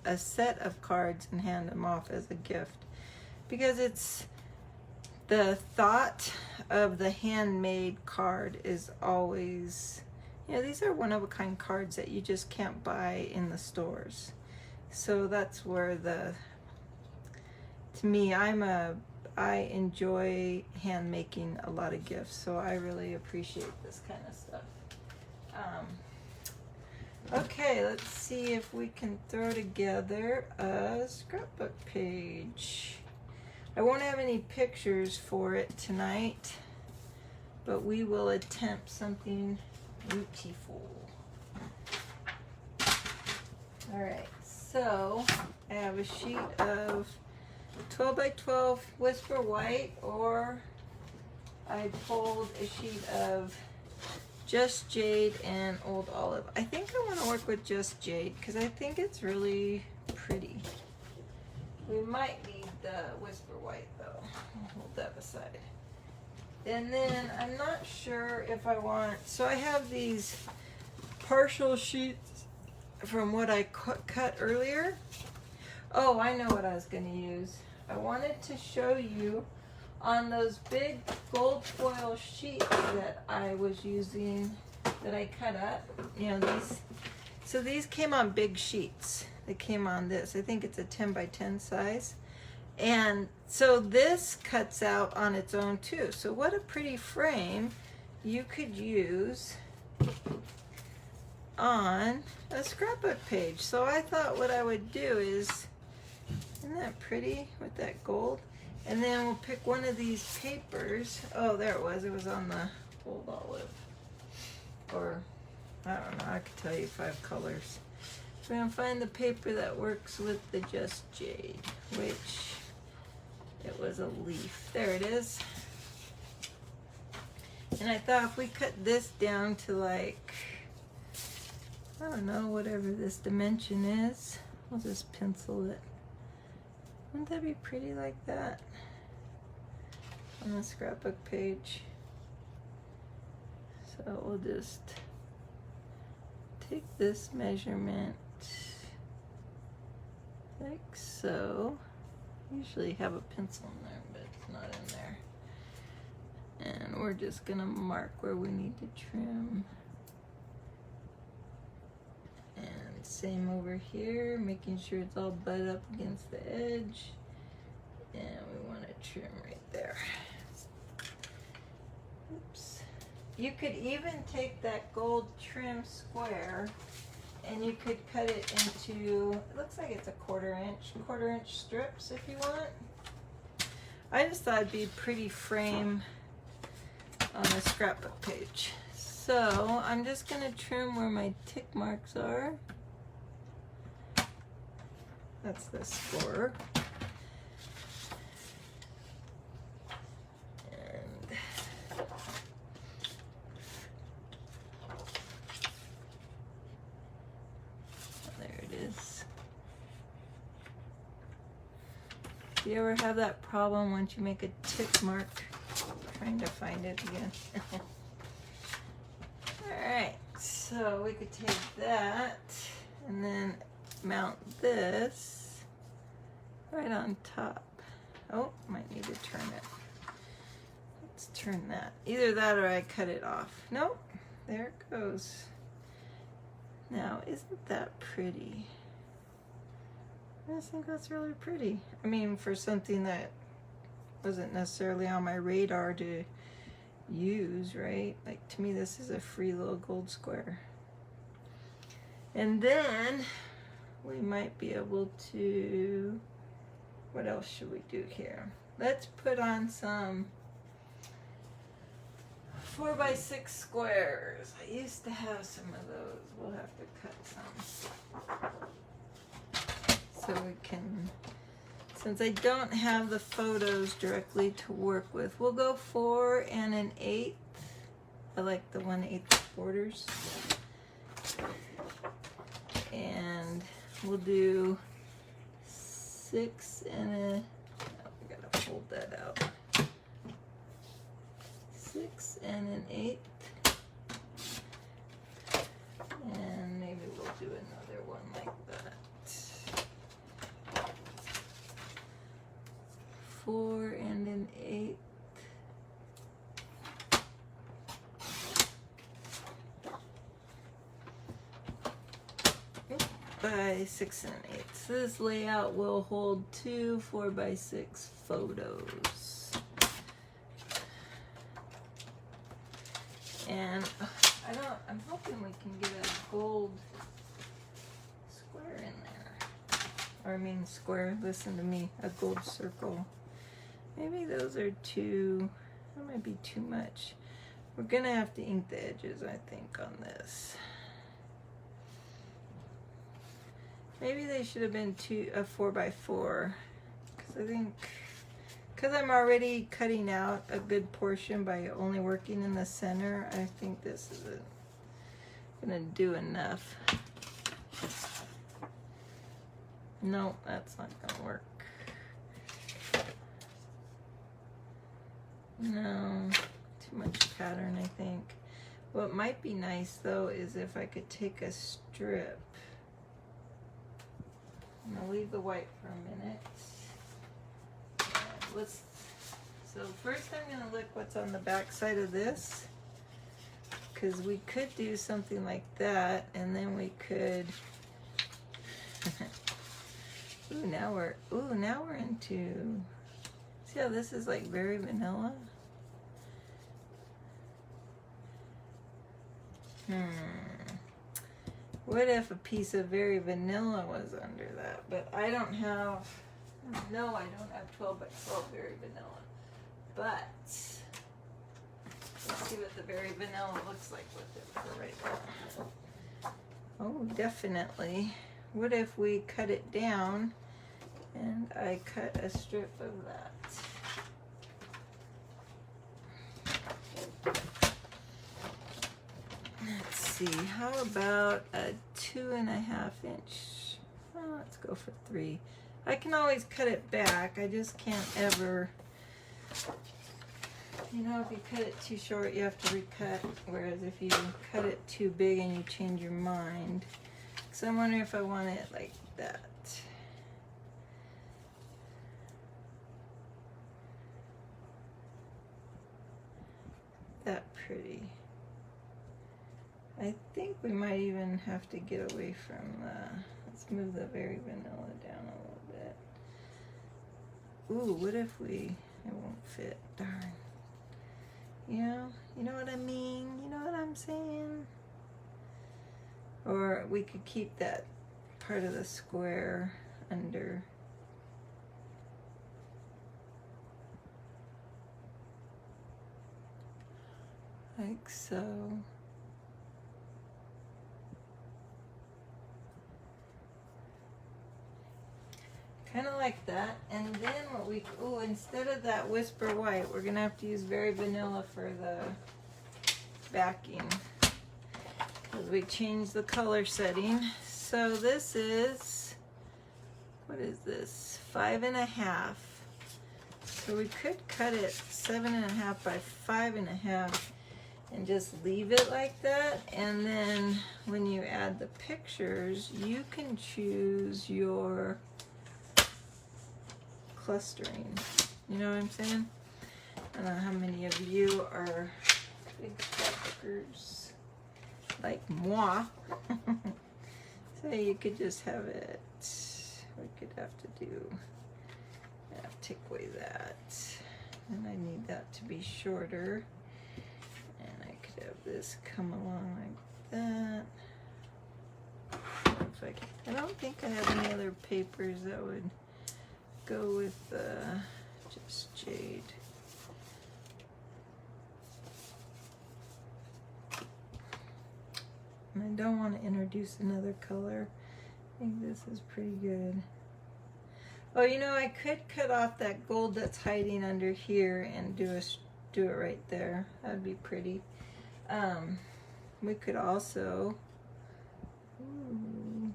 a set of cards and hand them off as a gift, because it's the thought of the handmade card is always, you know, these are one-of-a-kind cards that you just can't buy in the stores. So that's where to me, I enjoy hand making a lot of gifts, so I really appreciate this kind of stuff. Okay, let's see if we can throw together a scrapbook page. I won't have any pictures for it tonight, but we will attempt something beautiful. All right, so I have a sheet of 12 by 12 Whisper White, or I pulled a sheet of Just Jade and Old Olive. I think I want to work with Just Jade because I think it's really pretty. We might need the Whisper White though. I'll hold that aside. And then I'm not sure if I want, so I have these partial sheets from what I cut earlier. Oh, I know what I was going to use. I wanted to show you on those big gold foil sheets that I was using, that I cut up, you know, these. So these came on big sheets. They came on this. I think it's a 10 by 10 size. And so this cuts out on its own too. So what a pretty frame you could use on a scrapbook page. So I thought what I would do is, isn't that pretty with that gold? And then we'll pick one of these papers. Oh, there it was. It was on the Old Olive. Or, I don't know. I could tell you 5 colors. So we're going to find the paper that works with the Just Jade, which it was a leaf. There it is. And I thought if we cut this down to like, I don't know, whatever this dimension is, we'll just pencil it. Wouldn't that be pretty like that on the scrapbook page? So we'll just take this measurement like so. Usually have a pencil in there, but it's not in there. And we're just gonna mark where we need to trim. And same over here, making sure it's all butt up against the edge. And we want to trim right there. Oops. You could even take that gold trim square and you could cut it into, it looks like it's a quarter inch strips if you want. I just thought it'd be a pretty frame on a scrapbook page. So I'm just gonna trim where my tick marks are. That's the score. And there it is. Do you ever have that problem once you make a tick mark? Trying to find it again. Alright, so we could take that and then mount this right on top. Oh, might need to turn it. Let's turn that. Either that or I cut it off. Nope, there it goes. Now, isn't that pretty? I just think that's really pretty. I mean, for something that wasn't necessarily on my radar to use, right? Like, to me, this is a free little gold square. And then we might be able to, what else should we do here? Let's put on some 4x6 squares. I used to have some of those. We'll have to cut some so we can, since I don't have the photos directly to work with, we'll go 4 and an 1/8. I like the 1/8 borders. And we'll do 6 and a, oh, we gotta fold that out. 6 and an 1/8. And maybe we'll do another one like that. 4 and an 1/8. By 6 and an 1/8. So this layout will hold 2 4x6 photos. And I'm hoping we can get a gold square in there. Or I mean square, listen to me, a gold circle. Maybe those are too, that might be too much. We're gonna have to ink the edges, I think, on this. Maybe they should have been a 4x4, because I think, because I'm already cutting out a good portion by only working in the center, I think this isn't gonna do enough. No, that's not gonna work. No, too much pattern, I think. What might be nice though is if I could take a strip. I'm gonna leave the white for a minute. So first I'm gonna look what's on the back side of this, because we could do something like that, and then we could. Now we're into. See how this is like very vanilla? What if a piece of very vanilla was under that? But I don't have, no, I don't have 12 by 12 very vanilla. But let's see what the very vanilla looks like with it for right now. Oh, definitely. What if we cut it down and I cut a strip of that? Let's see, how about a 2.5 inch? Well, let's go for 3. I can always cut it back. I just can't ever, you know, if you cut it too short, you have to recut. Whereas if you cut it too big and you change your mind. So I'm wondering if I want it like that. That pretty. I think we might even have to get away from the, let's move the very vanilla down a little bit. Ooh, what if it won't fit, darn. You know what I mean? You know what I'm saying? Or we could keep that part of the square under. Like so. Kind of like that. And then what we, instead of that Whisper White, we're going to have to use Very Vanilla for the backing. Because we changed the color setting. So this is, what is this? 5.5. So we could cut it 7.5 by 5.5 and just leave it like that. And then when you add the pictures, you can choose your clustering. You know what I'm saying? I don't know how many of you are big scrapbookers like moi. So you could just have it, we could have to do, take away that. And I need that to be shorter. And I could have this come along like that. I don't think I have any other papers that would go with just jade. And I don't want to introduce another color. I think this is pretty good. Oh, you know, I could cut off that gold that's hiding under here and do it right there. That'd be pretty. We could also. Ooh,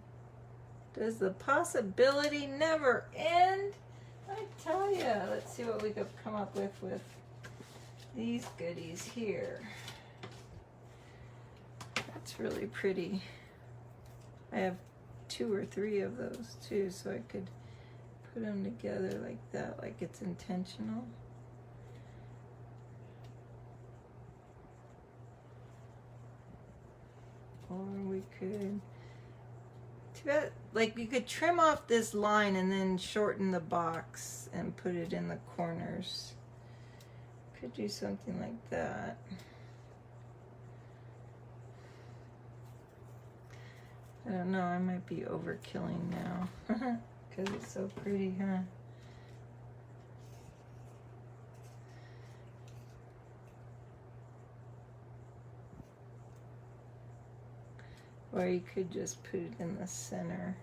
does the possibility never end? I tell you. Let's see what we could come up with these goodies here. That's really pretty. I have 2 or 3 of those too, so I could put them together like that, like it's intentional. Or we could, like you could trim off this line and then shorten the box and put it in the corners. Could do something like that. I don't know, I might be overkilling now because it's so pretty, huh? Or you could just put it in the center.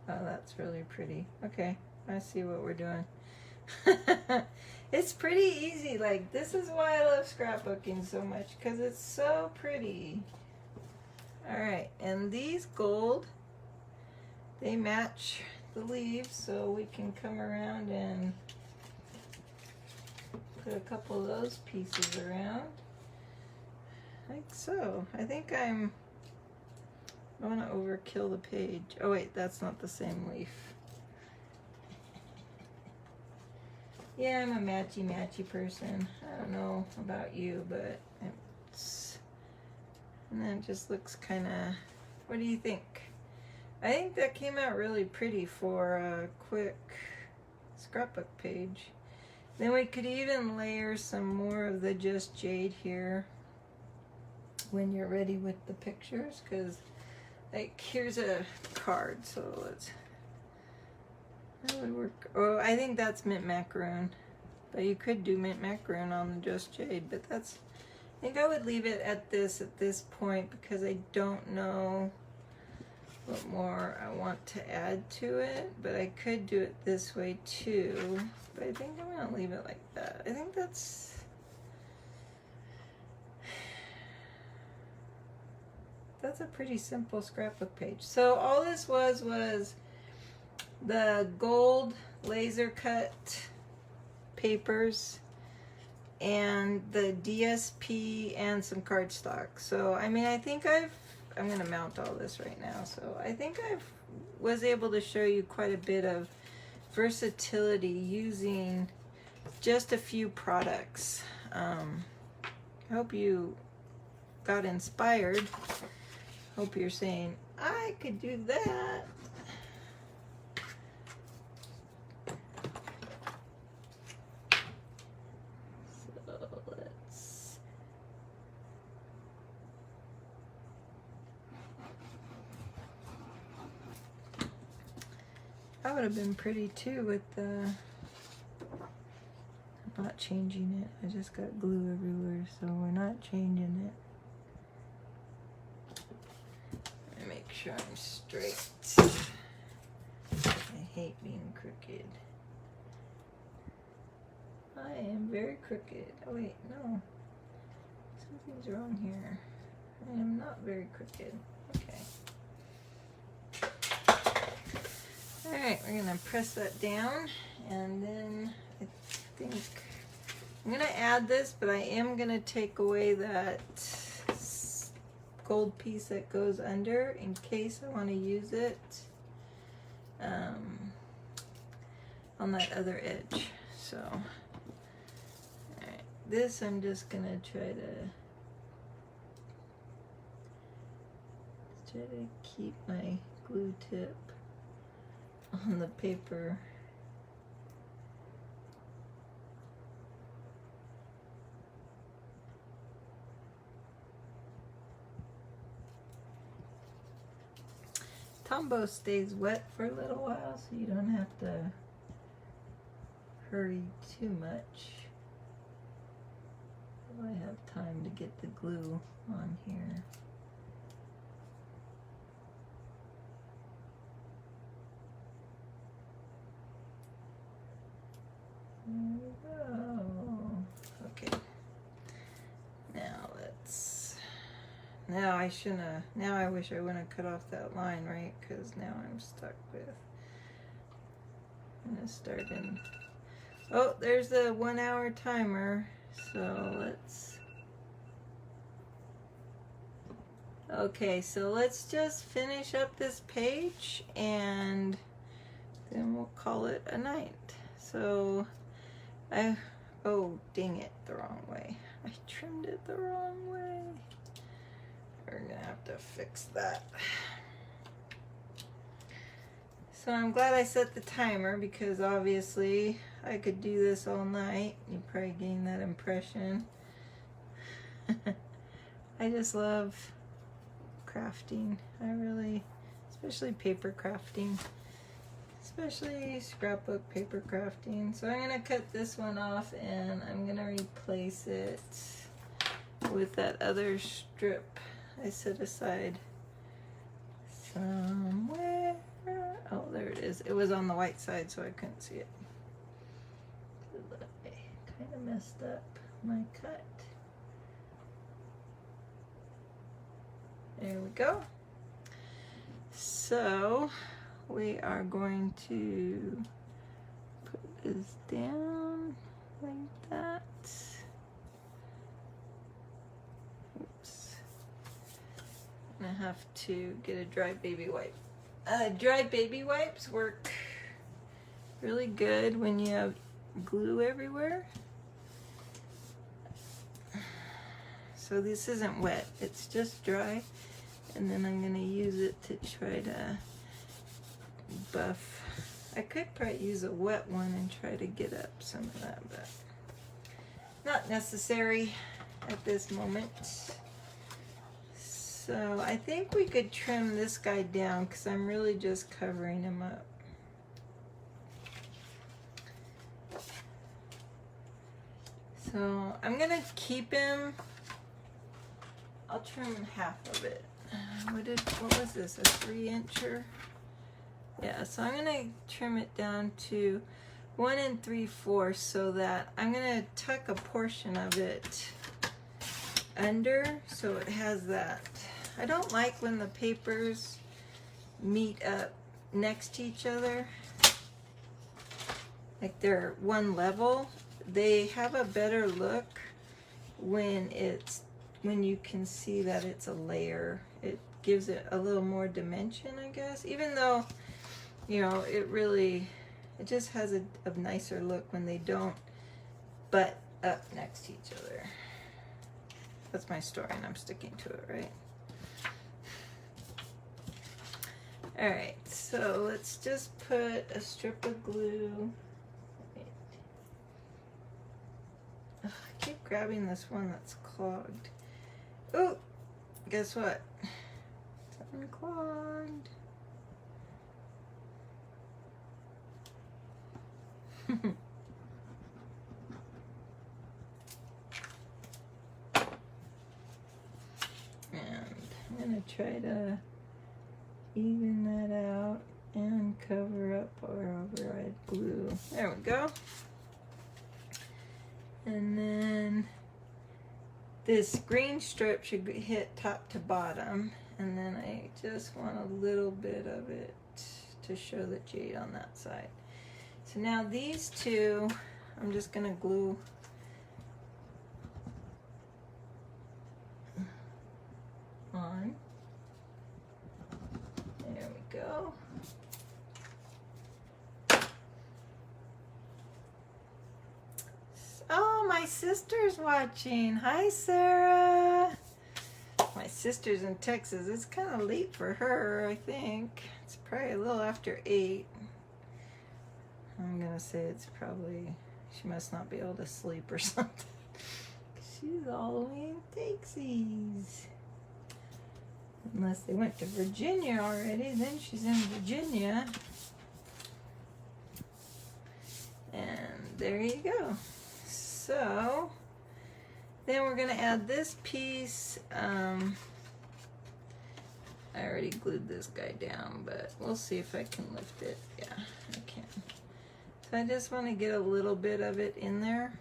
Oh, that's really pretty. Okay, I see what we're doing. It's pretty easy. Like, this is why I love scrapbooking so much, because it's so pretty. Alright, and these gold, they match the leaves, so we can come around and put a couple of those pieces around. Like so. I think I want to overkill the page. Oh wait, that's not the same leaf. Yeah, I'm a matchy person. I don't know about you, but it's... And then it just looks kind of... What do you think? I think that came out really pretty for a quick scrapbook page. Then we could even layer some more of the Just Jade here when you're ready with the pictures, because like here's a card, so let's... That would work. Oh, I think that's mint macaroon. But you could do mint macaroon on the Just Jade, but that's... I think I would leave it at this point, because I don't know what more I want to add to it. But I could do it this way too. But I think I'm going to leave it like that. I think that's... That's a pretty simple scrapbook page. So all this was the gold laser cut papers and the DSP and some cardstock. So I mean, I think I'm gonna mount all this right now. So I think was able to show you quite a bit of versatility using just a few products. I hope you got inspired. Hope you're saying, I could do that. That would have been pretty too with the... I'm not changing it. I just got glue everywhere, so we're not changing it. Let me make sure I'm straight. I hate being crooked. I am very crooked. Oh wait, no. Something's wrong here. I am not very crooked. Okay. Alright, we're going to press that down, and then I think I'm going to add this, but I am going to take away that gold piece that goes under in case I want to use it on that other edge. So, alright, this I'm just going to try to keep my glue tip on the paper. Tombow stays wet for a little while, so you don't have to hurry too much. So I have time to get the glue on here. There we go. Okay. Now I shouldn't have, now I wish I wouldn't have cut off that line, right? Because now I'm stuck with, I'm gonna start in, oh, there's the 1 hour timer. So let's, okay, so let's just finish up this page and then we'll call it a night. So oh, dang it, the wrong way. I trimmed it the wrong way. We're gonna have to fix that. So I'm glad I set the timer, because obviously I could do this all night. You probably gained that impression. I just love crafting. I really, especially paper crafting. Especially scrapbook paper crafting. So I'm gonna cut this one off and I'm gonna replace it with that other strip I set aside somewhere. Oh, there it is. It was on the white side, so I couldn't see it. I kind of messed up my cut. There we go. So we are going to put this down like that. Oops. I have to get a dry baby wipe. Dry baby wipes work really good when you have glue everywhere. So this isn't wet, it's just dry. And then I'm going to use it to try to buff. I could probably use a wet one and try to get up some of that, but not necessary at this moment. So I think we could trim this guy down because I'm really just covering him up. So I'm going to keep him. I'll trim half of it. What was this, a 3-incher? Yeah, so I'm gonna trim it down to 1 3/4 so that I'm gonna tuck a portion of it under so it has that. I don't like when the papers meet up next to each other, like they're one level. They have a better look when you can see that it's a layer. It gives it a little more dimension, I guess, even though, you know, it just has a nicer look when they don't butt up next to each other. That's my story and I'm sticking to it, right? All right, so let's just put a strip of glue. Ugh, I keep grabbing this one that's clogged. Oh, guess what? It's unclogged. And I'm gonna try to even that out and cover up our override glue. There we go. And then this green strip should hit top to bottom, and then I just want a little bit of it to show the jade on that side. So now these two, I'm just gonna glue on. There we go. Oh, my sister's watching. Hi, Sarah. My sister's in Texas. It's kind of late for her, I think. It's probably a little after 8. I'm gonna say it's probably, she must not be able to sleep or something. She's all the way in Texas. Unless they went to Virginia already, then she's in Virginia. And there you go. So then we're gonna add this piece. I already glued this guy down, but we'll see if I can lift it. Yeah, I can. So I just want to get a little bit of it in there.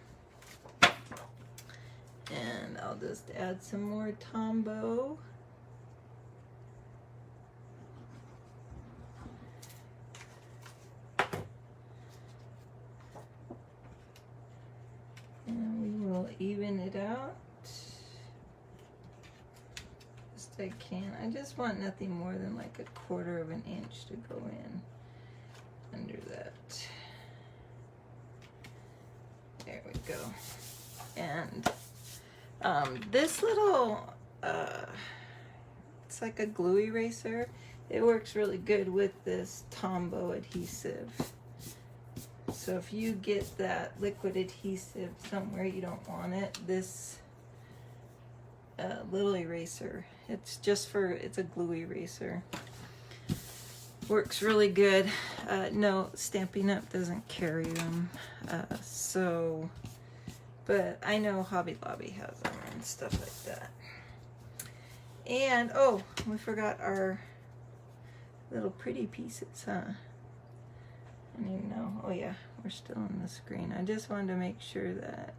And I'll just add some more Tombow. And we will even it out best I can. I just want nothing more than like 1/4 of an inch to go in under that. There we go. And this little, it's like a glue eraser. It works really good with this Tombow adhesive. So if you get that liquid adhesive somewhere you don't want it, this little eraser, it's a glue eraser. Works really good. No, Stampin' Up doesn't carry them. But I know Hobby Lobby has them and stuff like that. And, oh, we forgot our little pretty pieces, huh? I don't even know. Oh yeah, we're still on the screen. I just wanted to make sure that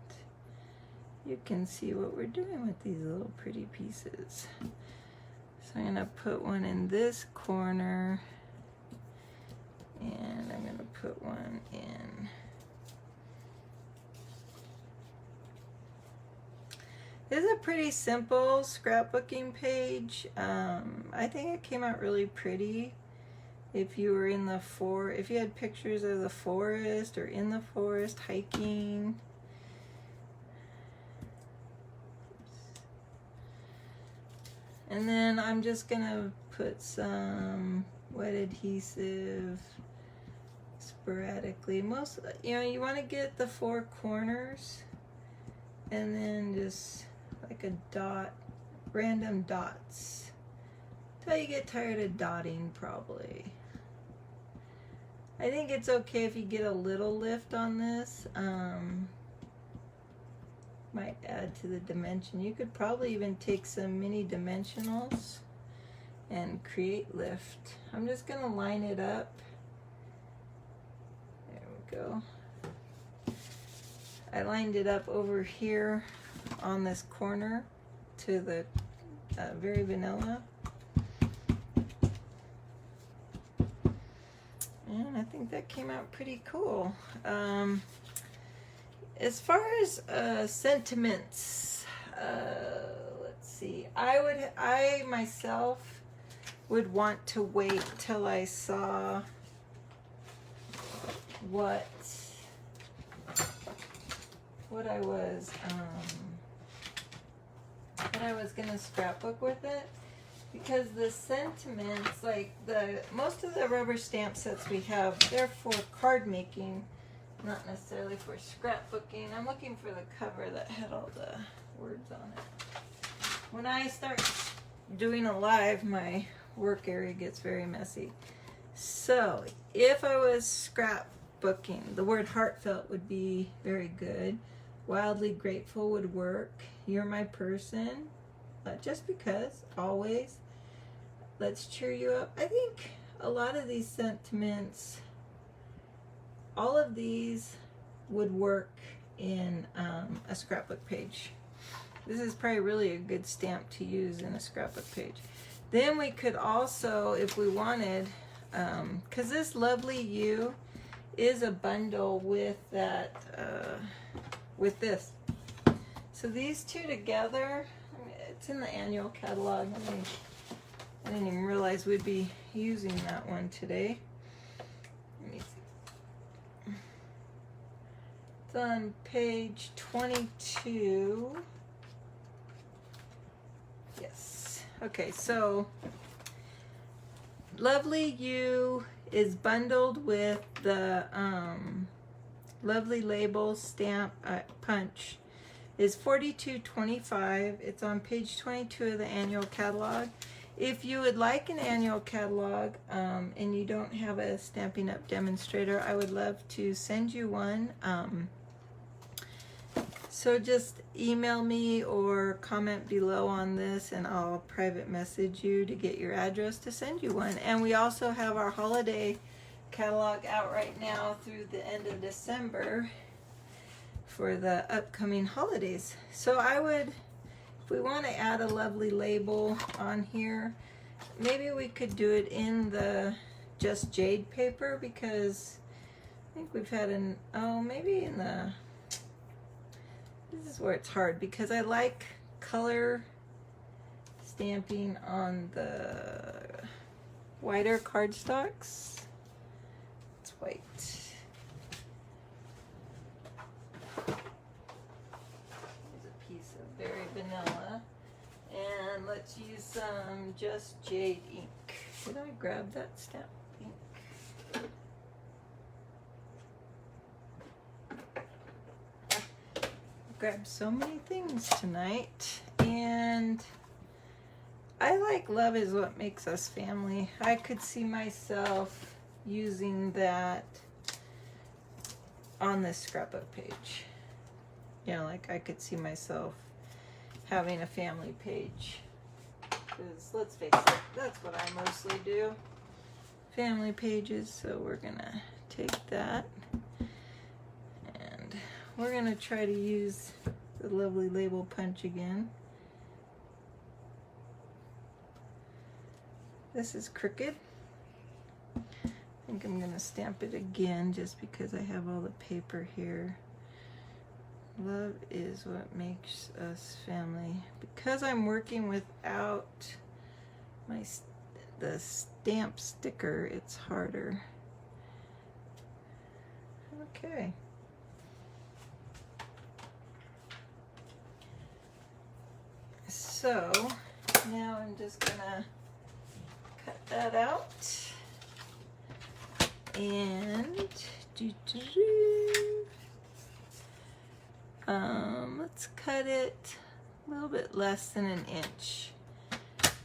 you can see what we're doing with these little pretty pieces. So I'm gonna put one in this corner, and I'm gonna put one in. This is a pretty simple scrapbooking page. I think it came out really pretty. If you were in the if you had pictures of the forest or in the forest hiking. And then I'm just gonna put some wet adhesive sporadically. Most, you know, you want to get the 4 corners, and then just like a dot, random dots, till you get tired of dotting, probably. I think it's okay if you get a little lift on this. Might add to the dimension. You could probably even take some mini dimensionals and create lift. I'm just gonna line it up. There we go. I lined it up over here on this corner to the Very Vanilla. And I think that came out pretty cool. As far as sentiments, let's see. I myself would want to wait till I saw what I was gonna scrapbook with it, because the sentiments, like most of the rubber stamp sets we have, they're for card making, not necessarily for scrapbooking. I'm looking for the cover that had all the words on it. When I start doing a live, my work area gets very messy. So if I was scrapbooking, the word heartfelt would be very good. Wildly grateful would work. You're my person. Just because, always. Let's cheer you up. I think a lot of these sentiments, all of these would work in a scrapbook page. This is probably really a good stamp to use in a scrapbook page. Then we could also, if we wanted, because this Lovely You is a bundle with that, with this. So these two together, it's in the annual catalog. I didn't even realize we'd be using that one today. Let me see. It's on page 22. Yes. Okay, so Lovely You is bundled with the Lovely Label stamp punch. Is $42.25. It's on page 22 of the annual catalog. If you would like an annual catalog and you don't have a Stampin' Up! Demonstrator, I would love to send you one. So just email me or comment below on this, and I'll private message you to get your address to send you one. And we also have our holiday catalog out right now through the end of December for the upcoming holidays. So I would, if we want to add a Lovely Label on here, maybe we could do it in the Just Jade paper, because I think we've had maybe in the, this is where it's hard, because I like color stamping on the whiter cardstocks. It's white. Very Vanilla, and let's use some Just Jade ink. Did I grab that stamp ink? Grabbed so many things tonight, and I like love is what makes us family. I could see myself using that on this scrapbook page. You know, like I could see myself having a family page because let's face it, that's what I mostly do. Family pages, so we're gonna take that and we're gonna try to use the lovely label punch again. This is crooked. I think I'm gonna stamp it again just because I have all the paper here. Love is what makes us family. Because I'm working without the stamp sticker, it's harder. Okay. So now I'm just gonna cut that out and let's cut it a little bit less than an inch,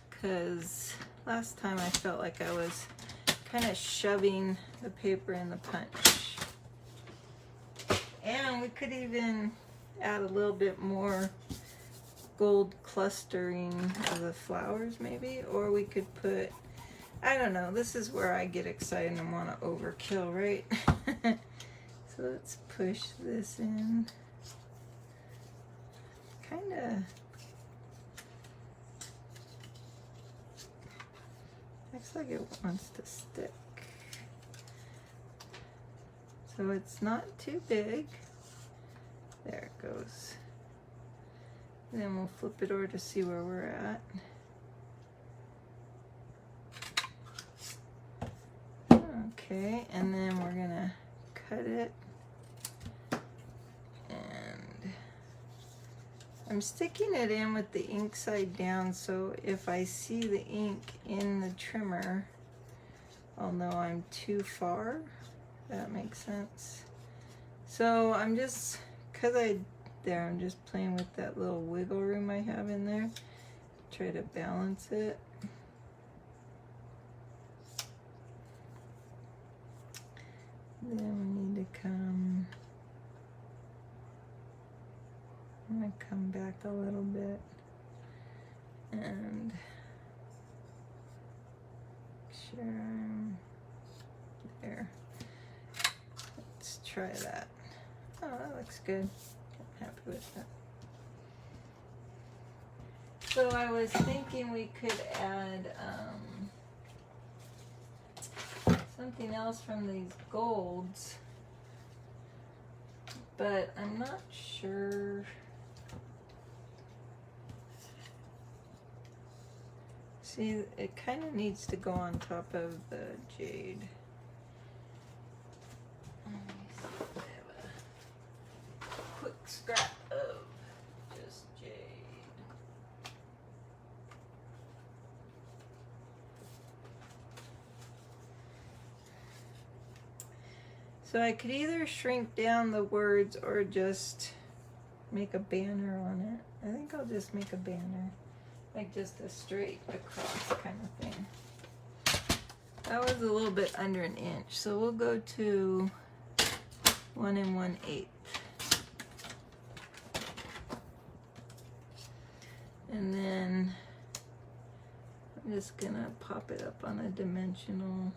because last time I felt like I was kind of shoving the paper in the punch. And we could even add a little bit more gold clustering of the flowers maybe, or we could put, I don't know, this is where I get excited and want to overkill, right? So let's push this in. Kind of looks like it wants to stick. So it's not too big. There it goes. And then we'll flip it over to see where we're at. Okay, and then we're gonna cut it. And I'm sticking it in with the ink side down, so if I see the ink in the trimmer, I'll know I'm too far. That makes sense. So I'm just, I'm just playing with that little wiggle room I have in there. Try to balance it. Then we need to come, I'm gonna come back a little bit and make sure I'm there. Let's try that. Oh, that looks good. I'm happy with that. So I was thinking we could add something else from these golds, but I'm not sure. See, it kind of needs to go on top of the jade. Let me see if I have a quick scrap of just jade. So I could either shrink down the words or just make a banner on it. I think I'll just make a banner, like just a straight across kind of thing. That was a little bit under an inch, so we'll go to 1 1/8. And then I'm just gonna pop it up on a dimensional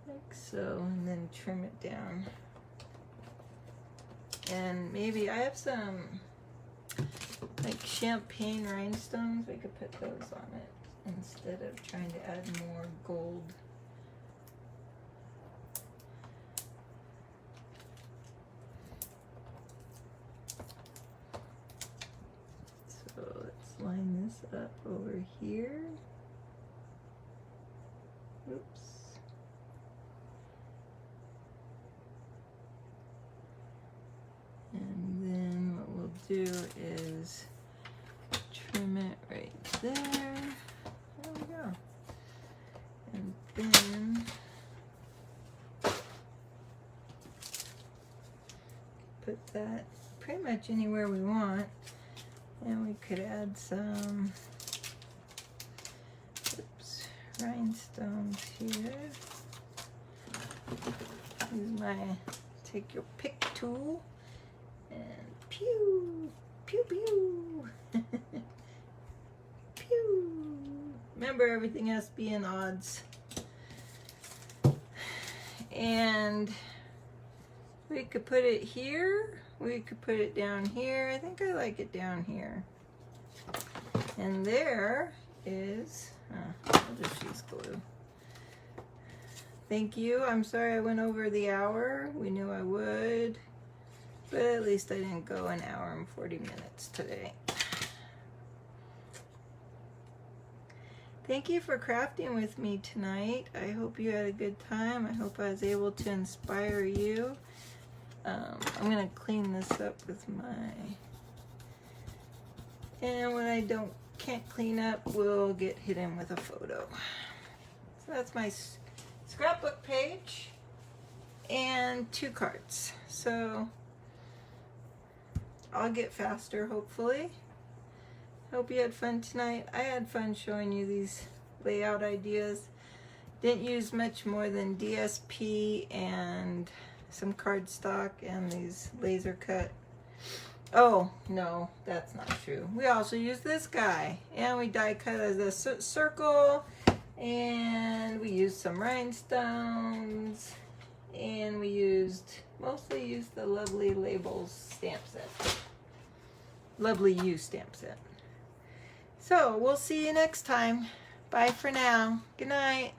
like so, and then trim it down. And maybe I have some like champagne rhinestones. We could put those on it instead of trying to add more gold. So let's line this up over here. Oops. And then what we'll do is trim it right there. There we go. And then put that pretty much anywhere we want. And we could add some rhinestones here. Use my take your pick tool. And pew, pew, pew, pew. Remember, everything has to be in odds. And we could put it here. We could put it down here. I think I like it down here. And there is, I'll just use glue. Thank you. I'm sorry I went over the hour. We knew I would. But at least I didn't go an hour and 40 minutes today. Thank you for crafting with me tonight. I hope you had a good time. I hope I was able to inspire you. I'm going to clean this up with my... And when I can't clean up, we'll get hidden with a photo. So that's my scrapbook page and 2 cards. So I'll get faster, hopefully. Hope you had fun tonight. I had fun showing you these layout ideas. Didn't use much more than DSP and some cardstock and these laser cut. Oh, no, that's not true. We also used this guy, and we die cut as a circle, and we used some rhinestones, and we mostly used the Lovely Labels stamp set. Lovely You stamp set. So, we'll see you next time. Bye for now. Good night.